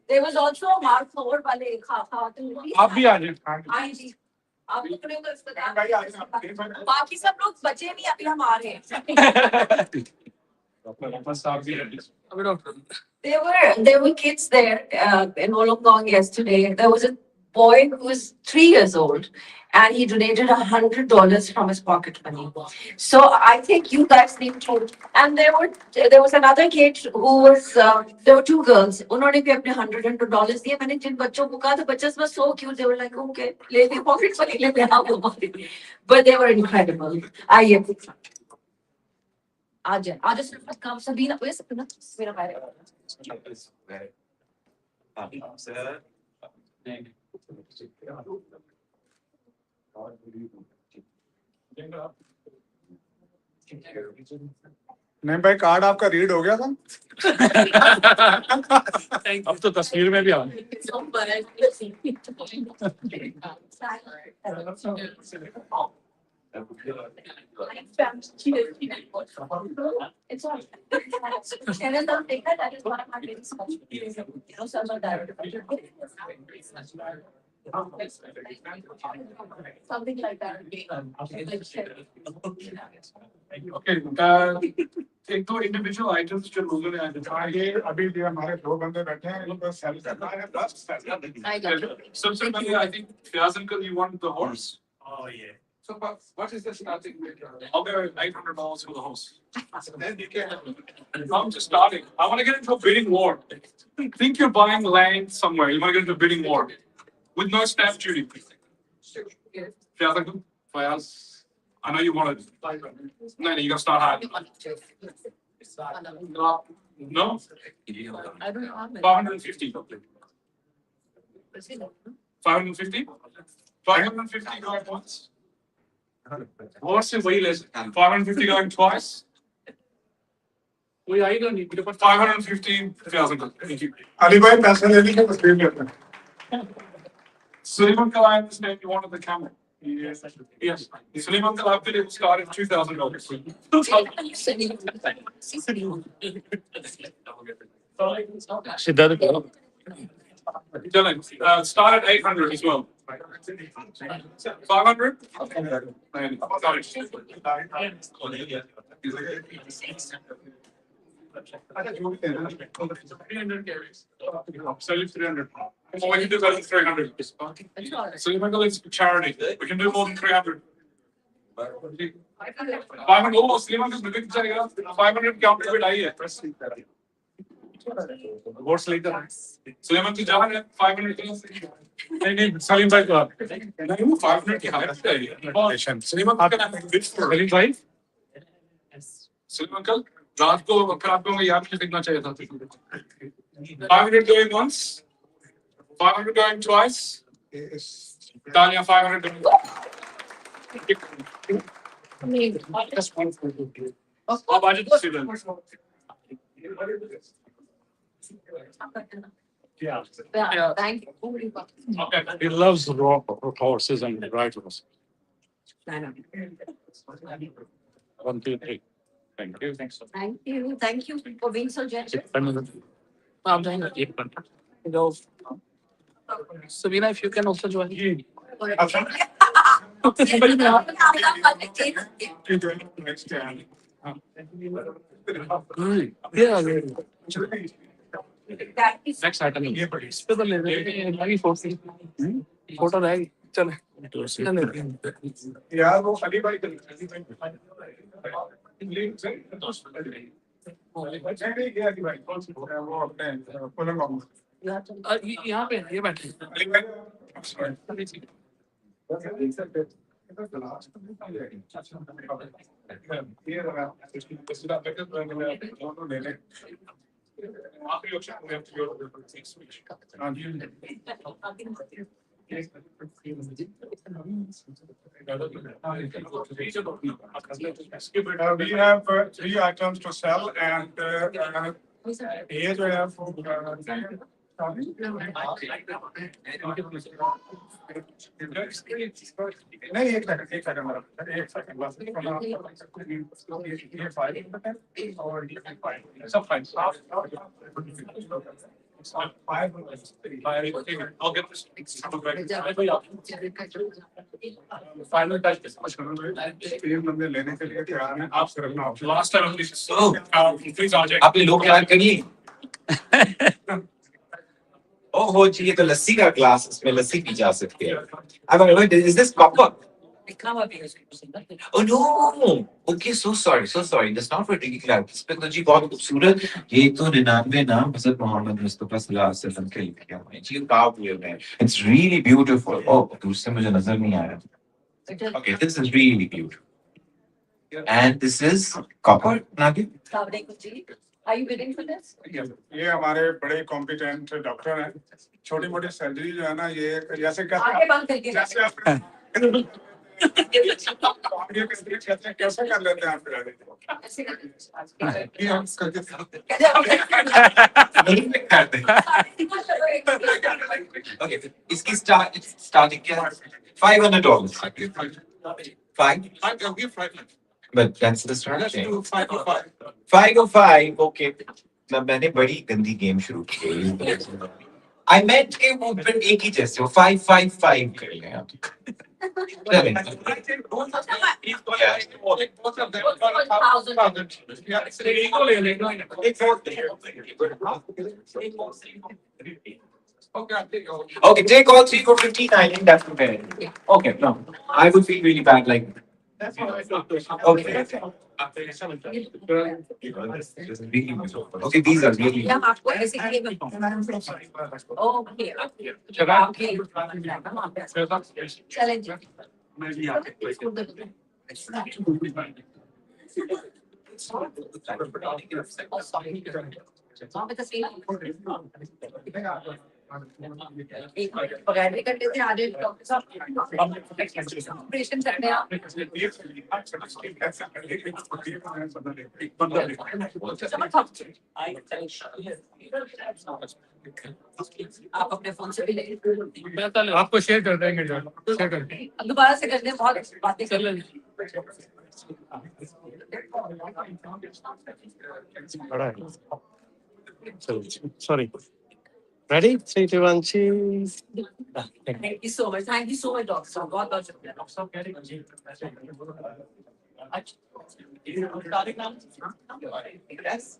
There was also a Mark Ford वाले खातून. आप भी आ जाए. आई जी. आप लोगों को इसका बाकी सब लोग बचे नहीं अभी हम आ रहे हैं. There were kids there in Wollongong yesterday. There was a boy who was 3 years old and he donated $100 from his pocket money. So I think you guys need to. And there was another kid who was there were 2 girls. उन्होंने भी अपने $100 दिए. मैंने जिन बच्चों को कहा था बच्चे was so cute. They were like okay ले ले pocket money ले ले आप हमारे. But they were incredible. आइए आज सिर्फ काम सबीना वैसे ना मेरा भाई. नहीं भाई कार्ड आपका रीड हो गया था. अब तो तस्वीर में भी आ. It's all. And then take that is one of my biggest questions. You know, Sarmad something like that. Okay. एक दो इंडिविजुअल आइटम्स जो लोगों ने आइडेंटिफाई ये अभी भी हमारे 2 बंदे बैठे हैं इनको सेल करना है. सबसे पहले I think Fiyaz uncle you want the horse. Oh yeah. So what is the starting bid? I'll go $800 for the horse. Then you can. I'm just starting. I want to get into a bidding war. Think you're buying land somewhere. You want to get into a bidding war with no stamp duty. Fiyaz uncle, Fiyaz. I know you want to. No, you got to start hard. No? I don't know. 550. 550? 550 going once? What's the way less? 550 going twice? We are going to need to put 550,000. Thank you. Ali bhai, paisa lene ka tasveer leते हैं. Salim Uncle, I understand you wanted the camera. Yes. Yes. Salim Uncle, I believe it started $2,000. Dylan, start at 800 as well. 500? Sorry. 300 carries. So 300. Or we can do better than 300. So you remember it's charity. We can do more than 300. 500. Oh, Sliman is looking to 500 count to it. What's later? Sliman to Jahan 500. नहीं Salim भाई को नहीं वो 500 की higher चाहिए Salim uncle can have bid for Salim भाई Salim uncle रात को फिर आपको मैं याद नहीं देखना चाहिए था 500 going once 500 going twice Tanya 500 going अब आज तो सीधे Yeah, thank you. okay He loves raw horses and riders. 1, 2, 3. Thank you. Thank you. Thank you for being so generous. Sabeena, if you can also join. Yeah. Next item. इस पे तो ले लेंगे photo रहेगी चल यार वो अली भाई यहाँ पे ये बैठे आखिरी option we have to go to the next switch we have 3 items to sell and ये जो है नहीं एक सेकंड बस ये फाइल और ये फाइल सब file I'll get this final touch ये बंदे लेने के लिए तैयार हैं आप सिर्फ ना last time please please Ajay आपने लोग याद करिए ओहो जी ये तो लस्सी का ग्लास इसमें लस्सी पी जा सकती है अब is this copper oh no okay so sorry that's not for drinking glass इस पे तो जी बहुत खूबसूरत ये तो 99 नाम हज़रत मोहम्मद मुस्तफा सल्लल्लाहु अलैहि वसल्लम के लिखे हुए हैं जी काव हुए हैं it's really beautiful oh दूसरे मुझे नजर नहीं आया okay this is really beautiful and this is copper Nadia Are you bidding for this? ये हमारे बड़े कॉम्पिटेंट डॉक्टर हैं छोटी मोटी सर्जरी जो है ना ये जैसे आगे बंद करके जैसे आप कैसे कर लेते हैं आप okay इसकी starting क्या $500 5 but that's the starting 505 okay ना मैंने बड़ी गंदी गेम शुरू की I meant कि वो फिर एक ही जैसे वो 555 कर लें आप चलें okay take all 3 for 59 and that's fair okay no I would feel really bad like okay okay these are really Yeah, आपको ऐसे ही okay चलें जी वहाँ पे तस्वीर एक बगैर करते थे आधे डॉक्टर साहब ऑपरेशन करते हैं आप अपने फोन से भी ले आपको शेयर कर देंगे शेयर कर देंगे दोबारा से करते हैं बहुत बातें कर लेंगे Sorry. Ready? 3, 2, 1, cheese. Thank you so much. Thank you so much, Doctor Saab. बहुत बहुत शुक्रिया. Yes.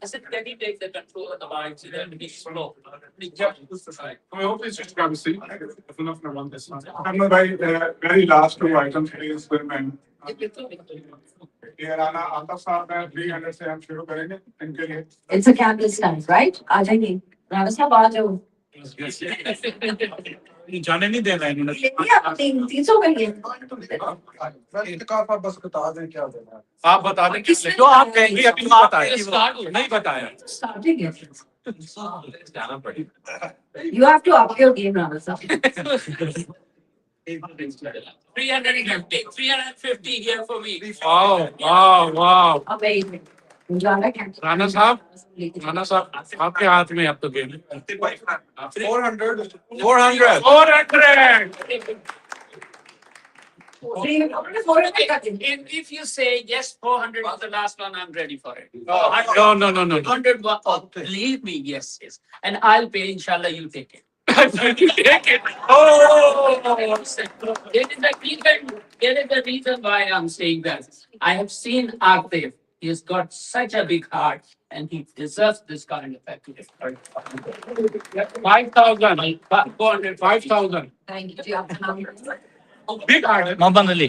I said, can he take the control of the minds and then be slow? I hope it's just grab a seat. If enough to run this one. I'm very last two items, please, women. ये राना आता साहब है 300 से हम शुरू करेंगे इनके लिए It's a campus time, right? आ जाएंगे. राणा साहब आ जाओ. जाने नहीं देना इन्होंने लेंगे आप 300 करिए. आप बस बता दें क्या देना है आप बता दें जो आप कहेंगे अभी बताया नहीं बताया Starting it. जाना पड़ेगा You have to up your game, Rana साहब. 350 here for me. वाह Amazing. Rana campus. राणा साहब आपके हाथ में अब तो game 400 If you say yes, 400 is the last one, I'm ready for it. No. 100, believe me, yes. And I'll pay, inshallah, you take it. You take it. Oh, There is the reason why I'm saying that. I have seen Artif. He has got such a big heart and he deserves this kind of package. 5,000. 5,000. Thank you. जी, आपका नाम? Big heart. Mohammed Ali.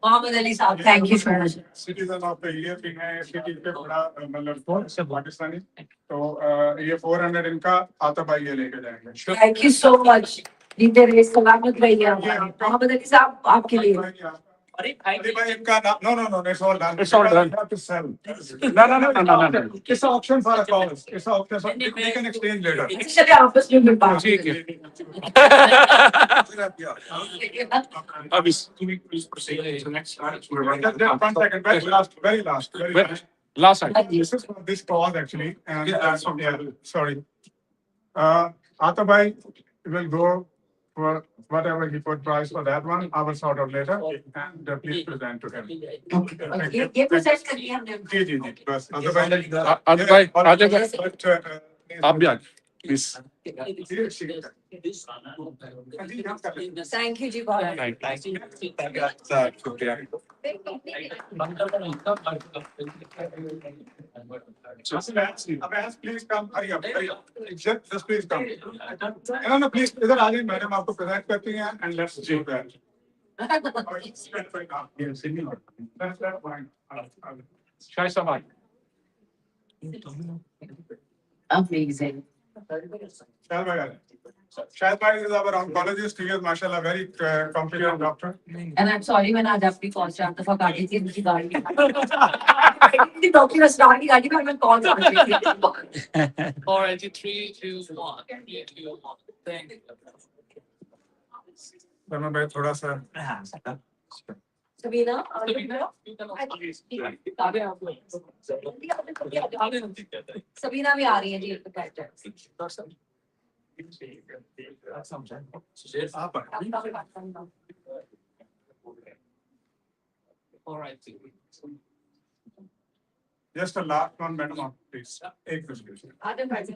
Mohammed Ali साहब. Thank you so much. Citizen of the year भी है city पे बड़ा मतलब पाकिस्तानी तो ये 400 इनका आता भाई ये लेके जाएंगे Thank you so much. जीते रहिए, सलामत रहिए आप. मोहम्मद अली साहब आपके लिए. अरे भाई इनका no it's all done It's all done. You have to sell No. it's an option for a cause it's an option so we can exchange later चलिए आपस में मिल पाएंगे. ठीक है Abhi, can we please proceed to the next slide? We're running out of Just time. one second very last Last slide. this is for this cause actually and Yeah, that's okay. sorry Ata bhai will go for whatever he put price for that one I will sort out later and please present to him ये process करिए हमने. जी बस Ata bhai Bhai, आ जाएगा. but आप भी आ जाइए, please. Thank you जी बहुत. Abbas, please come. Hurry up. Just please come. No, please. इधर आ जाइए मैडम आपको present करती हैं and let's do that. That's fine. Shai Samad. Amazing. Shahid bhai is our oncologist. He is, mashallah, very competent doctor. And I'm sorry when आज आपकी call से आप दफा काटी थी मुझे गाड़ी. डॉक्टर अस्रार की गाड़ी में मैं कॉल कर रही थी. All right, 3, 2, 1. 3, 2, 1. Thank you. Sarmad bhai थोड़ा सा सबीना सबीना भी आ रही है जी All right. just a last one madam please एक मिनट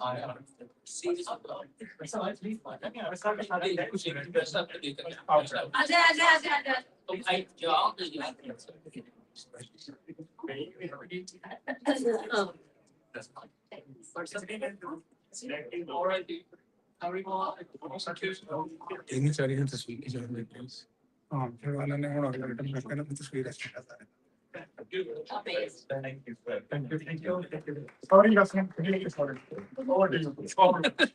All right. फिर वाला ने और रिटर्न बैक करना तस्वीर अच्छा है Sorry, sorry.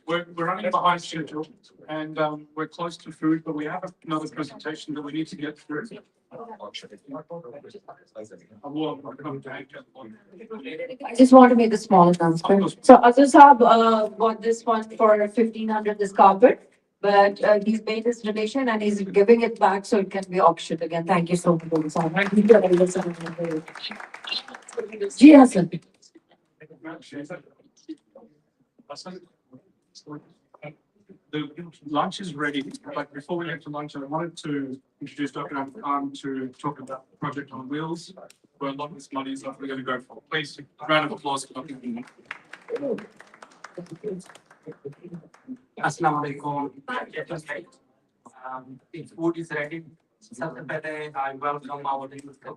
We're running behind schedule and we're close to food, but we have another presentation that we need to get through. I just want to make a small announcement. So Azur Saab got this one for 1,500, this carpet, but he's made his donation and he's giving it back so it can be auctioned again. Thank you so much. Ji Hassan. The lunch is ready, but before we get to lunch, I wanted to introduce Dr. Afgan to talk about the project on wheels, where a lot of this money is not going to go for. Please, round of applause for Dr. Afgan. Assalamu alaikum. If food is ready, I welcome our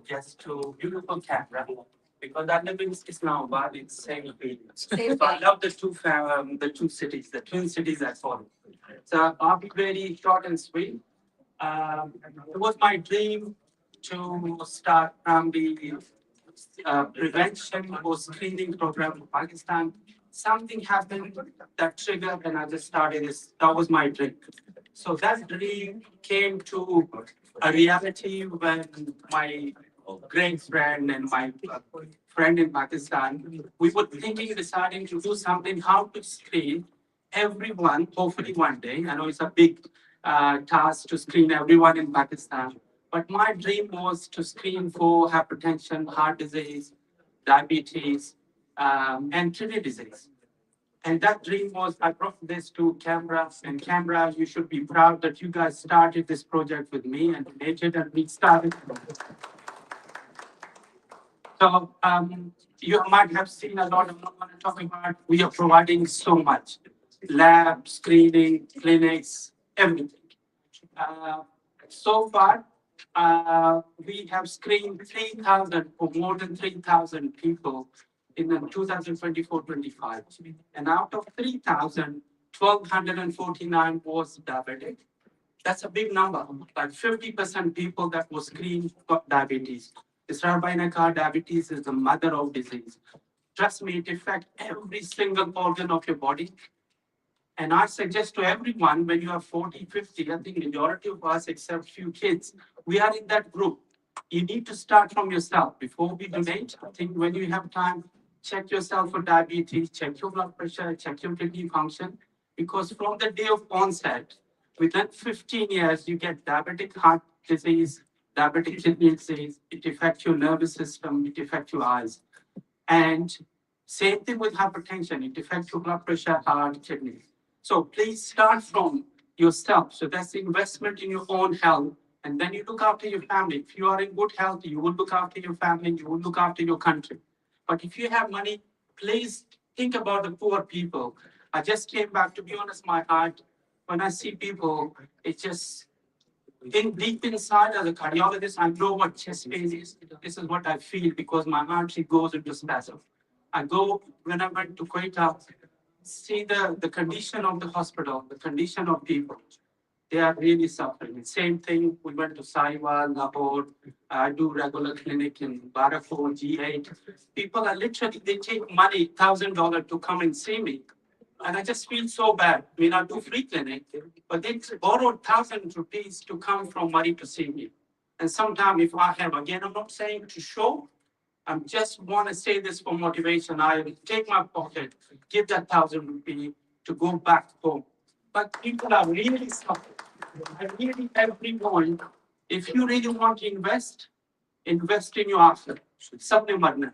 guests to beautiful Canberra. Because I live in Islamabad, it's same field. So I love the two cities, the twin cities I follow. So I'll be very short and sweet. It was my dream to start the prevention or screening program in Pakistan. Something happened that triggered and I just started this. That was my dream. So that dream came to a reality when my great friend and my friend in Pakistan, we were deciding to do something, how to screen everyone, hopefully one day. I know it's a big task to screen everyone in Pakistan, but my dream was to screen for hypertension, heart disease, diabetes, and kidney disease. And that dream was, I brought this to Canberra, and Canberra, you should be proud that you guys started this project with me and donated, and we started. So you might have seen a lot, I'm not going to talk about, we are providing so much. Lab, screening, clinics, everything. So far, we have screened 3,000 or more than 3,000 people in the 2024-25. And out of 3,000, 1,249 was diabetic. That's a big number. Like 50% people that were screened got diabetes. Sabeena Farooq, diabetes is the mother of disease. Trust me, it affects every single organ of your body. And I suggest to everyone, when you are 40, 50, I think majority of us, except few kids, we are in that group. You need to start from yourself. Before we donate, I think when you have time, check yourself for diabetes, check your blood pressure, check your kidney function. Because from the day of onset, within 15 years, you get diabetic heart disease, diabetic kidney disease. It affects your nervous system, it affects your eyes. And same thing with hypertension, it affects your blood pressure, heart, kidney. So please start from yourself. So that's the investment in your own health. And then you look after your family. If you are in good health, you will look after your family, you will look after your country. But if you have money, please think about the poor people. I just came back, to be honest, my heart, when I see people, it's just deep inside as a cardiologist, I know what chest pain is. This is what I feel because my artery goes into spasm. I go, when I went to Quetta, see the condition of the hospital, the condition of people. They are really suffering. Same thing, we went to Saiwa, Lahore, I do regular clinic in Barako, G8. People are literally, they take money, $1,000 to come and see me. And I just feel so bad. I mean, I do free clinic, but they borrowed 1,000 rupees to come from Murray to see me. And sometimes if I have, again, I'm not saying to show, I just want to say this for motivation. I take my pocket, give that 1,000 rupees to go back home. But people are really suffering. I really, everyone, if you really want to invest in your after. सबने मरना है.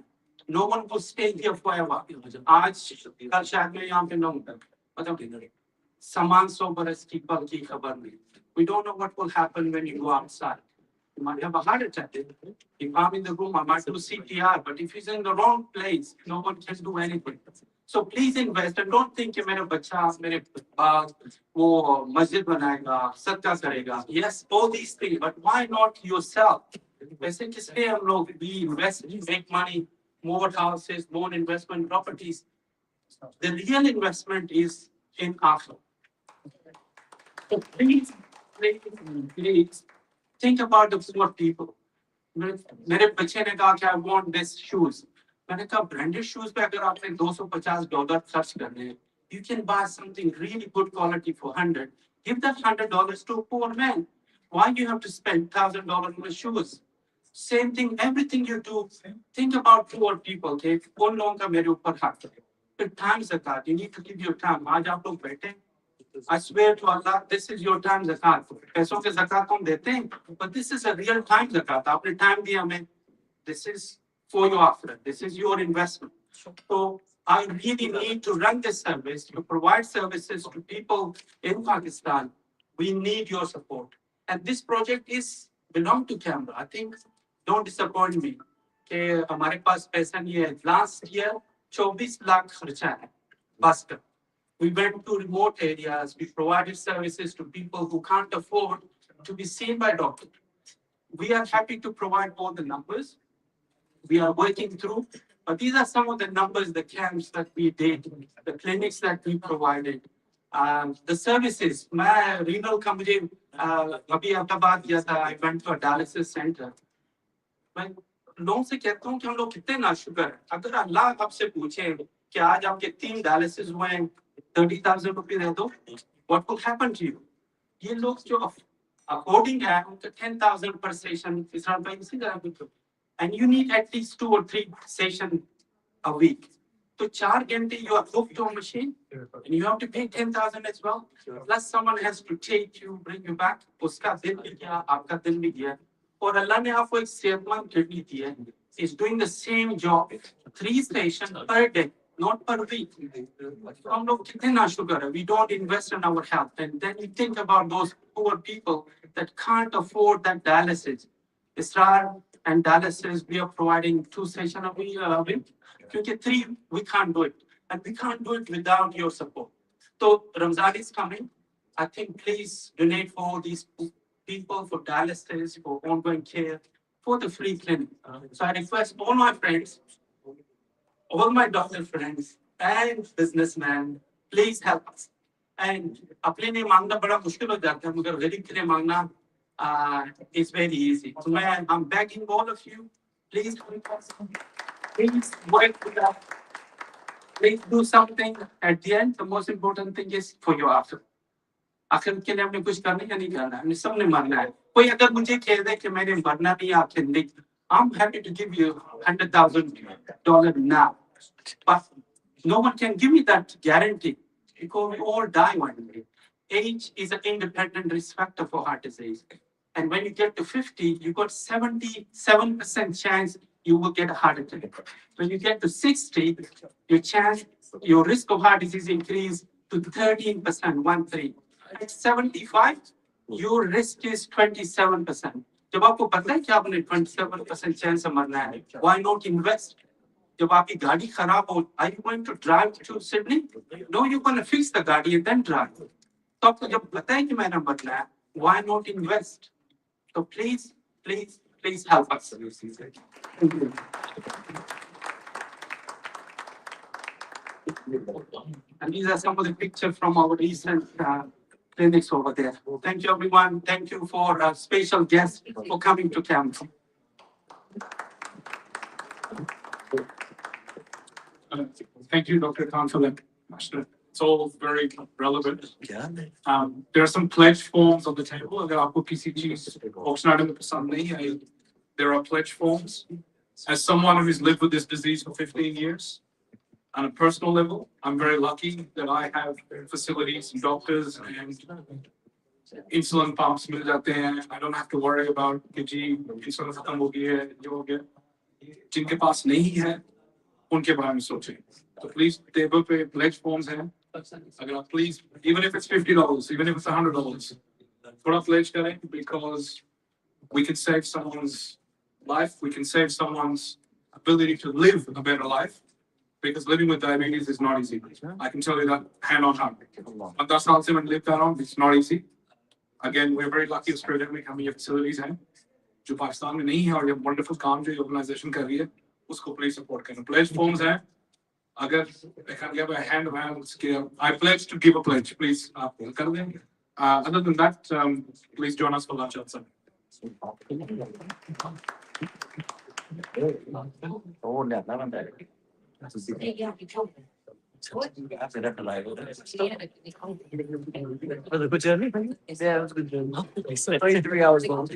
No one will stay here forever. आज कल शायद मैं यहाँ पे ना हूँ. मतलब समान 100 बरस की पल की खबर नहीं. We don't know what will happen when you go outside. You might have a heart attack. If I'm in the room, I might do CPR. But if he's in the wrong place, no one can do anything. So please invest and don't think कि मेरा बच्चा मेरे बाद वो मस्जिद बनाएगा, सदका करेगा. Yes, all these things, but why not yourself? वैसे किसलिए हम लोग we invest, make money, more houses, more investment properties. The real investment is in akhirah. So please, please think about the poor people. मेरे बच्चे ने कहा कि I want this shoes. मैंने कहा branded shoes पे अगर आपने $250 खर्च करने हैं, you can buy something really good quality for 100. Give that $100 to a poor man. Why you have to spend $1,000 on shoes? Same thing, everything you do, think about poor people. Okay, उन लोगों का मेरे ऊपर हक है. The time zakat, you need to give your time. आज आप लोग बैठे, I swear to Allah, this is your time zakat. पैसों के zakat हम देते हैं, but this is a real time zakat. आपने time दिया हमें. This is for your after. This is your investment. So I really need to run this service, to provide services to people in Pakistan. We need your support. And this project is belong to Canberra. I think, don't disappoint me. कि हमारे पास पैसा नहीं है. Last year, 24 lakh खर्चा है बस का. We went to remote areas. We provided services to people who can't afford to be seen by doctors. We are happy to provide all the numbers. We are working through, but these are some of the numbers, the camps that we did, the clinics that we provided, the services. मैं renal का मुझे अभी अहमदाबाद गया था. I went to a dialysis center. मैं लोगों से कहता हूँ कि हम लोग कितने नाशुक्र हैं. अगर अल्लाह आपसे पूछे कि आज आपके 3 डायलिसिस हुए हैं, 30,000 रुपये दे दो, what will happen to you? ये लोग जो अफोर्डिंग है उनका 10,000 per session इस तरह पे इसी तरह पे, and you need at least 2 or 3 sessions a week. तो 4 घंटे you are hooked to a machine and you have to pay 10,000 as well. Plus someone has to take you, bring you back. उसका दिन भी गया, आपका दिन भी गया. और अल्लाह ने आपको एक सेहतमंद किडनी दी है. Is doing the same job, 3 sessions per day, not per week. हम लोग कितने नाशुक्र हैं. We don't invest in our health, and then we think about those poor people that can't afford that dialysis. Israr and dialysis, we are providing 2 sessions a week. Because 3, we can't do it, and we can't do it without your support. So Ramzan is coming. I think please donate for all these people, for dialysis, for ongoing care, for the free clinic. So I request all my friends, all my doctor friends and businessmen, please help us. And अपने लिए मांगना बड़ा मुश्किल हो जाता है, मगर गरीब के लिए मांगना is very easy. So I'm begging all of you, please help us. Please work with us. Please do something. At the end, the most important thing is for your after. आखिर के लिए हमने कुछ करने का नहीं करना है, हमने सबने मरना है. कोई अगर मुझे कह दे कि मैंने मरना नहीं आखिर नहीं, I'm happy to give you $100,000 now, but no one can give me that guarantee because we all die one day. Age is an independent risk factor for heart disease, and when you get to 50, you got 77% chance you will get a heart attack. When you get to 60, your risk of heart disease increase to 13%, 1-3. At 75, your risk is 27%. जब आपको पता है कि आपने 27% chance से मरना है, why not invest? जब आपकी गाड़ी खराब हो, are you going to drive to Sydney? No, you're going to fix the गाड़ी and then drive. तो आपको जब पता है कि मैंने मरना है, why not invest? So please, please, please help us. Thank you. And these are some of the pictures from our recent clinics over there. Thank you, everyone. Thank you for our special guests for coming to Canberra. Thank you, Dr. Khan, for that. It's all very relevant. There are some pledge forms on the table. अगर आपको किसी चीज auction item पसंद नहीं है, there are pledge forms. As someone who has lived with this disease for 15 years, on a personal level, I'm very lucky that I have facilities, doctors, and insulin pumps मिल जाते हैं. I don't have to worry about कि जी insulin खत्म हो गई है, जो हो गया. जिनके पास नहीं है, उनके बारे में सोचें. So please, table पे pledge forms हैं. अगर आप please, even if it's $50, even if it's $100, थोड़ा pledge करें, because we can save someone's life. We can save someone's ability to live a better life. Because living with diabetes is not easy. I can tell you that hand on heart. But that's not something to live that on. It's not easy. Again, we're very lucky Australia में हमें ये facilities हैं जो पाकिस्तान में नहीं है और ये wonderful काम जो ये organization कर रही है उसको please support करें. Pledge forms हैं. अगर I can give a hand around scale, I pledge to give a pledge, please. Other than that, please join us for lunch outside. Was it a good journey? Yeah, it was a good journey. 23 hours long.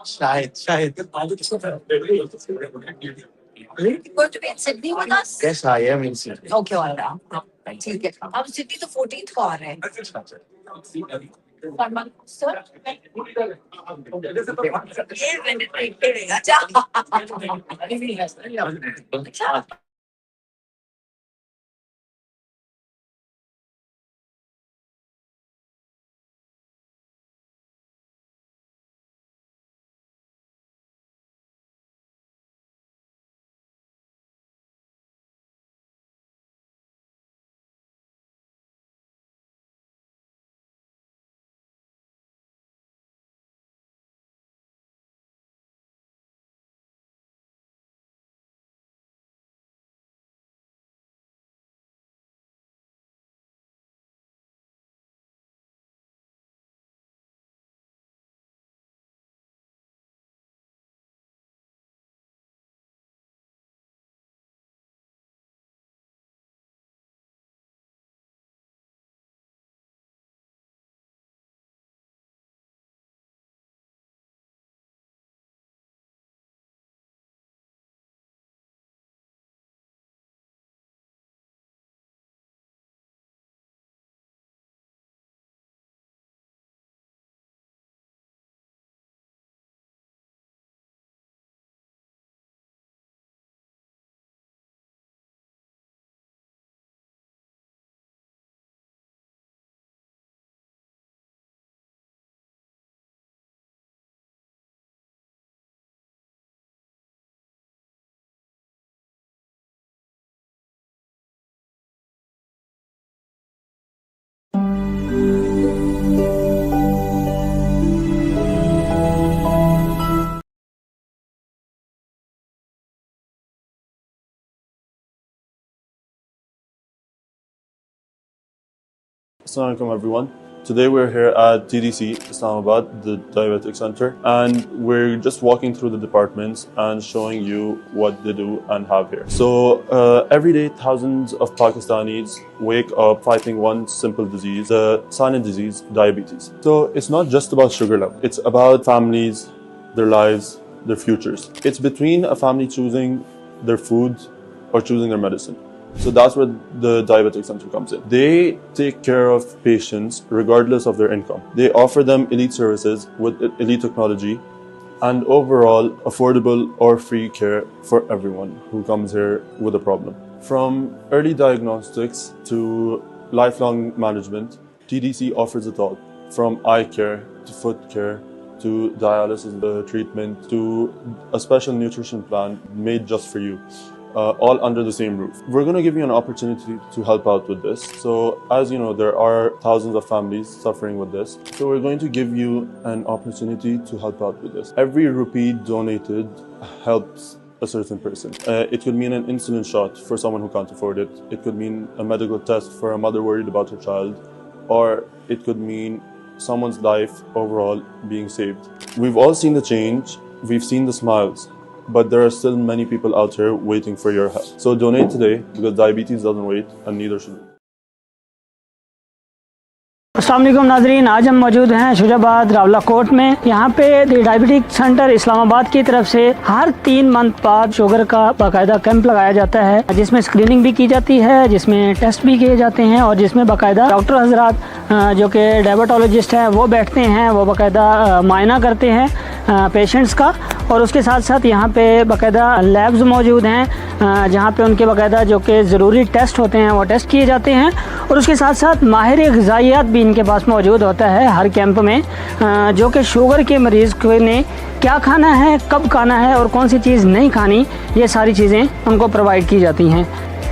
शायद Going to be in Sydney with us? Yes, I am in Sydney. Okay, all right. ठीक है अब city तो 14th को आ रहे हैं Sarmad Khoosat? अच्छा Assalamu alaikum everyone. Today we're here at TDC Islamabad, the Diabetic Center, and we're just walking through the departments and showing you what they do and have here. So every day thousands of Pakistanis wake up fighting one simple disease, the silent disease, diabetes. So it's not just about sugar level, it's about families, their lives, their futures. It's between a family choosing their food or choosing their medicine. So that's where the Diabetic Center comes in. They take care of patients regardless of their income. They offer them elite services with elite technology and overall affordable or free care for everyone who comes here with a problem. From early diagnostics to lifelong management, TDC offers it all. From eye care to foot care to dialysis treatment to a special nutrition plan made just for you. All under the same roof. We're going to give you an opportunity to help out with this. So as you know, there are thousands of families suffering with this. So we're going to give you an opportunity to help out with this. Every rupee donated helps a certain person. It could mean an insulin shot for someone who can't afford it. It could mean a medical test for a mother worried about her child. Or it could mean someone's life overall being saved. We've all seen the change. We've seen the smiles. But there are still many people out here waiting for your help. So donate today because diabetes doesn't wait and neither should we. अस्सलाम वालेकुम नाज़रीन, आज हम मौजूद हैं Shujabad Rawla coat में। यहाँ पे डायबिटिक सेंटर इस्लामाबाद की तरफ से हर 3 मंथ बाद शुगर का बाकायदा कैंप लगाया जाता है, जिसमें स्क्रीनिंग भी की जाती है, जिसमें टेस्ट भी किए जाते हैं और जिसमें बाकायदा डॉक्टर हजरात जो कि डायबिटोलॉजिस्ट हैं वो बैठते हैं, वो बाकायदा मायना करते हैं पेशेंट्स का। और उसके साथ साथ यहाँ पे बाकायदा लैब्स मौजूद हैं जहाँ पे उनके बाकायदा जो कि ज़रूरी टेस्ट होते हैं वो टेस्ट किए जाते हैं। और उसके साथ साथ माहिर ग़िज़ाइयात भी इनके पास मौजूद होता है हर कैंप में, जो कि शुगर के मरीज़ को ने क्या खाना है, कब खाना है और कौन सी चीज़ नहीं खानी, ये सारी चीज़ें उनको प्रोवाइड की जाती हैं।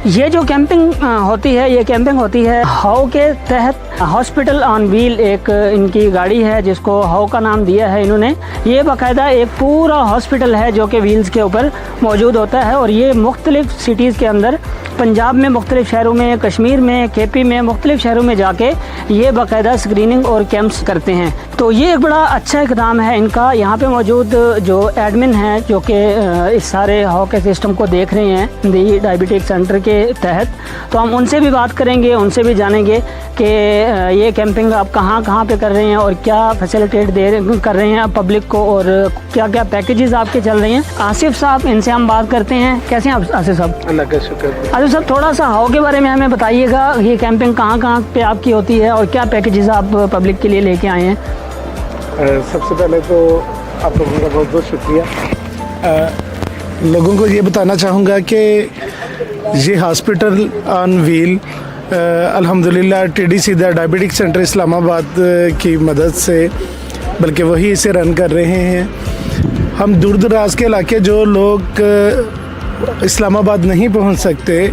ये जो कैंपिंग होती है, ये कैंपिंग होती है हाउ के तहत। हॉस्पिटल ऑन व्हील एक इनकी गाड़ी है जिसको हाउ का नाम दिया है इन्होंने। ये बाकायदा एक पूरा हॉस्पिटल है जो कि व्हील्स के ऊपर मौजूद होता है और ये मुख्तलिफ सिटीज़ के अंदर, पंजाब में मुख्तलिफ शहरों में, कश्मीर में, केपी में, मुख्तलिफ शहरों में जाके ये बाकायदा स्क्रीनिंग और कैंप्स करते हैं। तो ये एक बड़ा अच्छा इकदाम है इनका। यहाँ पे मौजूद जो एडमिन हैं जो कि इस सारे हाउ के सिस्टम को देख रहे हैं दी डायबिटिक सेंटर के तहत, तो हम उनसे भी बात करेंगे, उनसे भी जानेंगे कि ये कैंपिंग आप कहाँ कहाँ पे कर रहे हैं और क्या फैसिलिटेट कर रहे हैं पब्लिक को और क्या क्या पैकेजेस आपके चल रहे हैं। आसिफ साहब, इनसे हम बात करते हैं। कैसे हैं आप आसिफ साहब? अल्लाह का शुक्र। आसिफ साहब, थोड़ा सा हाउ के बारे में हमें बताइएगा, ये कैंपिंग कहाँ कहाँ पे आपकी होती है और क्या पैकेजेस आप पब्लिक के लिए लेके आए हैं? सबसे पहले तो आप लोगों का बहुत बहुत शुक्रिया। लोगों को ये बताना चाहूँगा कि ये हॉस्पिटल ऑन व्हील अल्हम्दुलिल्लाह TDC डायबिटिक सेंटर इस्लामाबाद की मदद से, बल्कि वही इसे रन कर रहे हैं। हम दूर दराज के इलाके जो लोग इस्लामाबाद नहीं पहुंच सकते,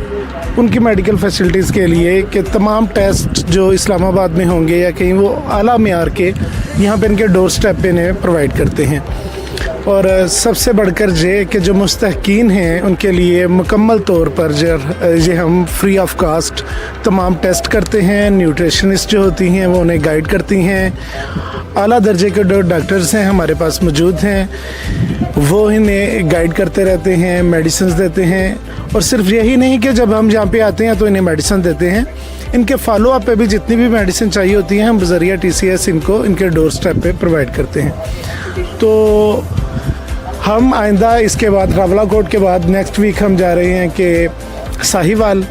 उनकी मेडिकल फैसिलिटीज़ के लिए कि तमाम टेस्ट जो इस्लामाबाद में होंगे या कहीं वो आला मेयार के यहाँ पे इनके डोर स्टेप पे इन्हें प्रोवाइड करते हैं। और सबसे बढ़कर ये कि जो मुस्तहकीन हैं उनके लिए मुकम्मल तौर पर ये हम फ्री ऑफ कास्ट तमाम टेस्ट करते हैं। न्यूट्रिशनिस्ट जो होती हैं वो उन्हें गाइड करती हैं। आला दर्जे के जो डॉक्टर्स हैं हमारे पास मौजूद हैं, वो इन्हें गाइड करते रहते हैं, मेडिसिन देते हैं। और सिर्फ यही नहीं कि जब हम यहाँ पे आते हैं तो इन्हें मेडिसिन देते हैं, इनके फॉलो अप पे भी जितनी भी मेडिसिन चाहिए होती हैं हम बज़रिया TCS इनको इनके डोर स्टेप पे प्रोवाइड करते हैं। तो हम आइंदा इसके बाद रावलाकोट के बाद नेक्स्ट वीक हम जा रहे हैं कि साहिवाल।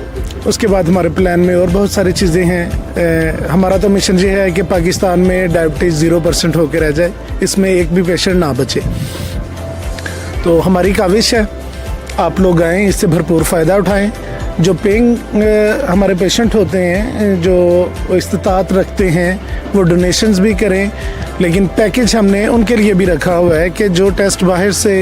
उसके बाद हमारे प्लान में और बहुत सारी चीज़ें हैं। हमारा तो मिशन ये है कि पाकिस्तान में डायबिटीज़ 0% होकर रह जाए, इसमें एक भी पेशेंट ना बचे। तो हमारी काविश है आप लोग आएँ, इससे भरपूर फ़ायदा उठाएं। जो पेइंग हमारे पेशेंट होते हैं जो इस्तात रखते हैं वो डोनेशंस भी करें, लेकिन पैकेज हमने उनके लिए भी रखा हुआ है कि जो टेस्ट बाहर से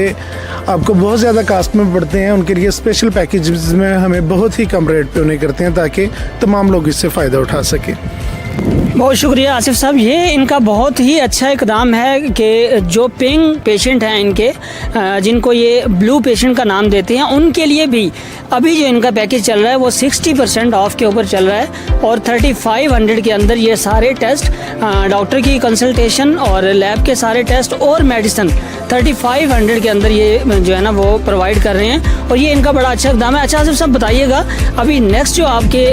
आपको बहुत ज़्यादा कास्ट में पड़ते हैं उनके लिए स्पेशल पैकेज में हमें बहुत ही कम रेट पे उन्हें करते हैं ताकि तमाम लोग इससे फ़ायदा उठा सकें। बहुत शुक्रिया आसिफ साहब। ये इनका बहुत ही अच्छा इकदाम है कि जो पेइंग पेशेंट हैं इनके, जिनको ये ब्लू पेशेंट का नाम देते हैं, उनके लिए भी अभी जो इनका पैकेज चल रहा है वो 60% ऑफ के ऊपर चल रहा है और 3500 के अंदर ये सारे टेस्ट, डॉक्टर की कंसल्टेशन और लैब के सारे टेस्ट और मेडिसिन 3500 के अंदर ये जो है ना वो प्रोवाइड कर रहे हैं और ये इनका बड़ा अच्छा इकदाम है। अच्छा आसिफ साहब बताइएगा, अभी नेक्स्ट जो आपके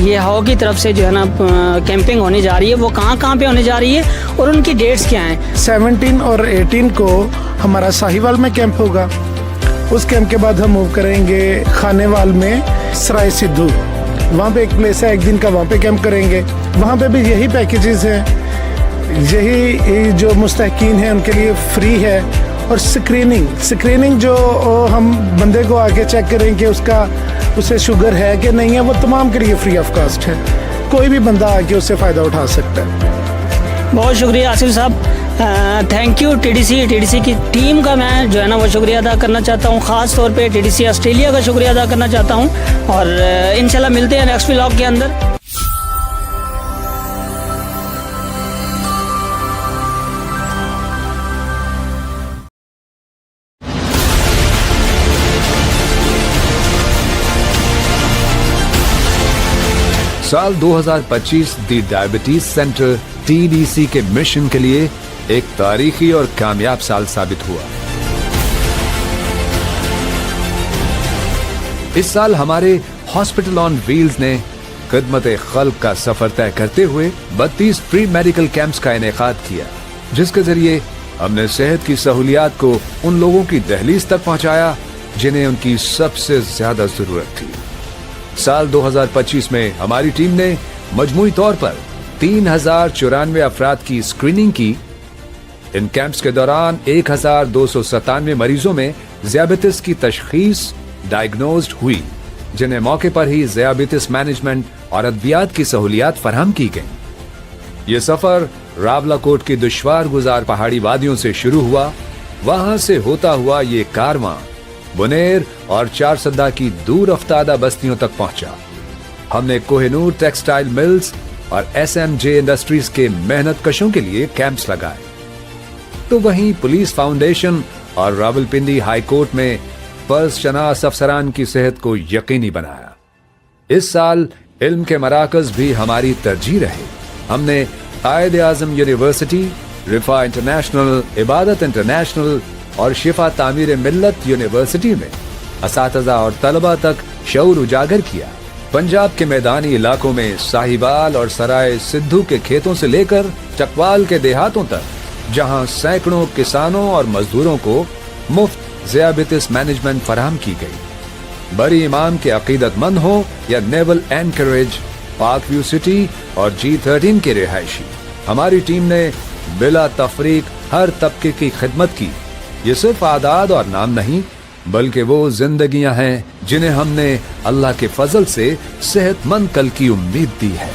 ये हाउ की तरफ से जो है ना कैंपिंग होने जा रही है वो कहाँ कहाँ पे होने जा रही है और उनकी डेट्स क्या हैं? 17 और 18 को हमारा साहिवाल में कैंप होगा। उस कैंप के बाद हम मूव करेंगे खानेवाल में सराय सिद्धू, वहाँ पे एक प्लेस है, एक दिन का वहाँ पे कैंप करेंगे। वहाँ पे भी यही पैकेजेस हैं, यही जो मुस्तहकीन हैं उनके लिए फ्री है। और स्क्रीनिंग जो हम बंदे को आके चेक करें कि उसे शुगर है कि नहीं है, वो तमाम के लिए फ्री ऑफ कास्ट है। कोई भी बंदा आके उससे फ़ायदा उठा सकता है। बहुत शुक्रिया आसिफ साहब, थैंक यू। TDC की टीम का मैं जो है ना वो शुक्रिया अदा करना चाहता हूँ, ख़ास तौर पे TDC ऑस्ट्रेलिया का शुक्रिया अदा करना चाहता हूँ और इंशाल्लाह मिलते हैं नेक्स्ट व्लॉग के अंदर। साल 2025 दी डायबिटीज सेंटर TDC के मिशन के लिए एक तारीखी और कामयाब साल साबित हुआ। इस साल हमारे हॉस्पिटल ऑन व्हील्स ने खिदमत खल्क का सफर तय करते हुए 32 प्री मेडिकल कैंप्स का इनेकाद किया, जिसके जरिए हमने सेहत की सहूलियात को उन लोगों की दहलीज तक पहुंचाया जिन्हें उनकी सबसे ज्यादा जरूरत थी। साल 2025 में हमारी टीम ने मजमूई तौर पर 3094 अफराद की स्क्रीनिंग की। इन कैंप्स के दौरान 1297 मरीजों में ज़ियाबितिस की तशखीस डायग्नोज्ड हुई, जिन्हें मौके पर ही ज़ियाबितिस मैनेजमेंट और अद्वियात की सहूलियात फराहम की गई। ये सफर रावलाकोट की दुश्वार गुजार पहाड़ी वादियों से शुरू हुआ। वहां से होता हुआ ये कारवां बुनेर और चारसद्दा की दूर अफ्तादा बस्तियों तक पहुंचा। हमने कोहिनूर टेक्सटाइल मिल्स और SMJ इंडस्ट्रीज के मेहनत कशों के लिए कैंप्स लगाए। तो वहीं पुलिस फाउंडेशन और रावलपिंडी हाई कोर्ट में फर्ज शनास अफसरान की सेहत को यकीनी बनाया। इस साल इल्म के मराकज भी हमारी तरजीह रहे। हमने कायद आजम यूनिवर्सिटी, रिफा इंटरनेशनल, इबादत इंटरनेशनल और शिफा तामीर मिल्लत यूनिवर्सिटी में असातिज़ा और तलबा तक शऊर उजागर किया। पंजाब के मैदानी इलाकों में साहिवाल और सराय सिद्धू के खेतों से लेकर चकवाल के देहातों तक, जहां सैकड़ों किसानों और मजदूरों को मुफ्त ज़ियाबितिस मैनेजमेंट फराहम की गई। बरी इमाम के अकीदतमंद हो या नेवल एनकरेज, पाक व्यू सिटी और G13 के रिहायशी, हमारी टीम ने बिला तफरीक हर तबके की खिदमत की। ये सिर्फ आदाद और नाम नहीं, बल्कि वो जिंदगियां हैं जिन्हें हमने अल्लाह के फजल से सेहतमंद कल की उम्मीद दी है।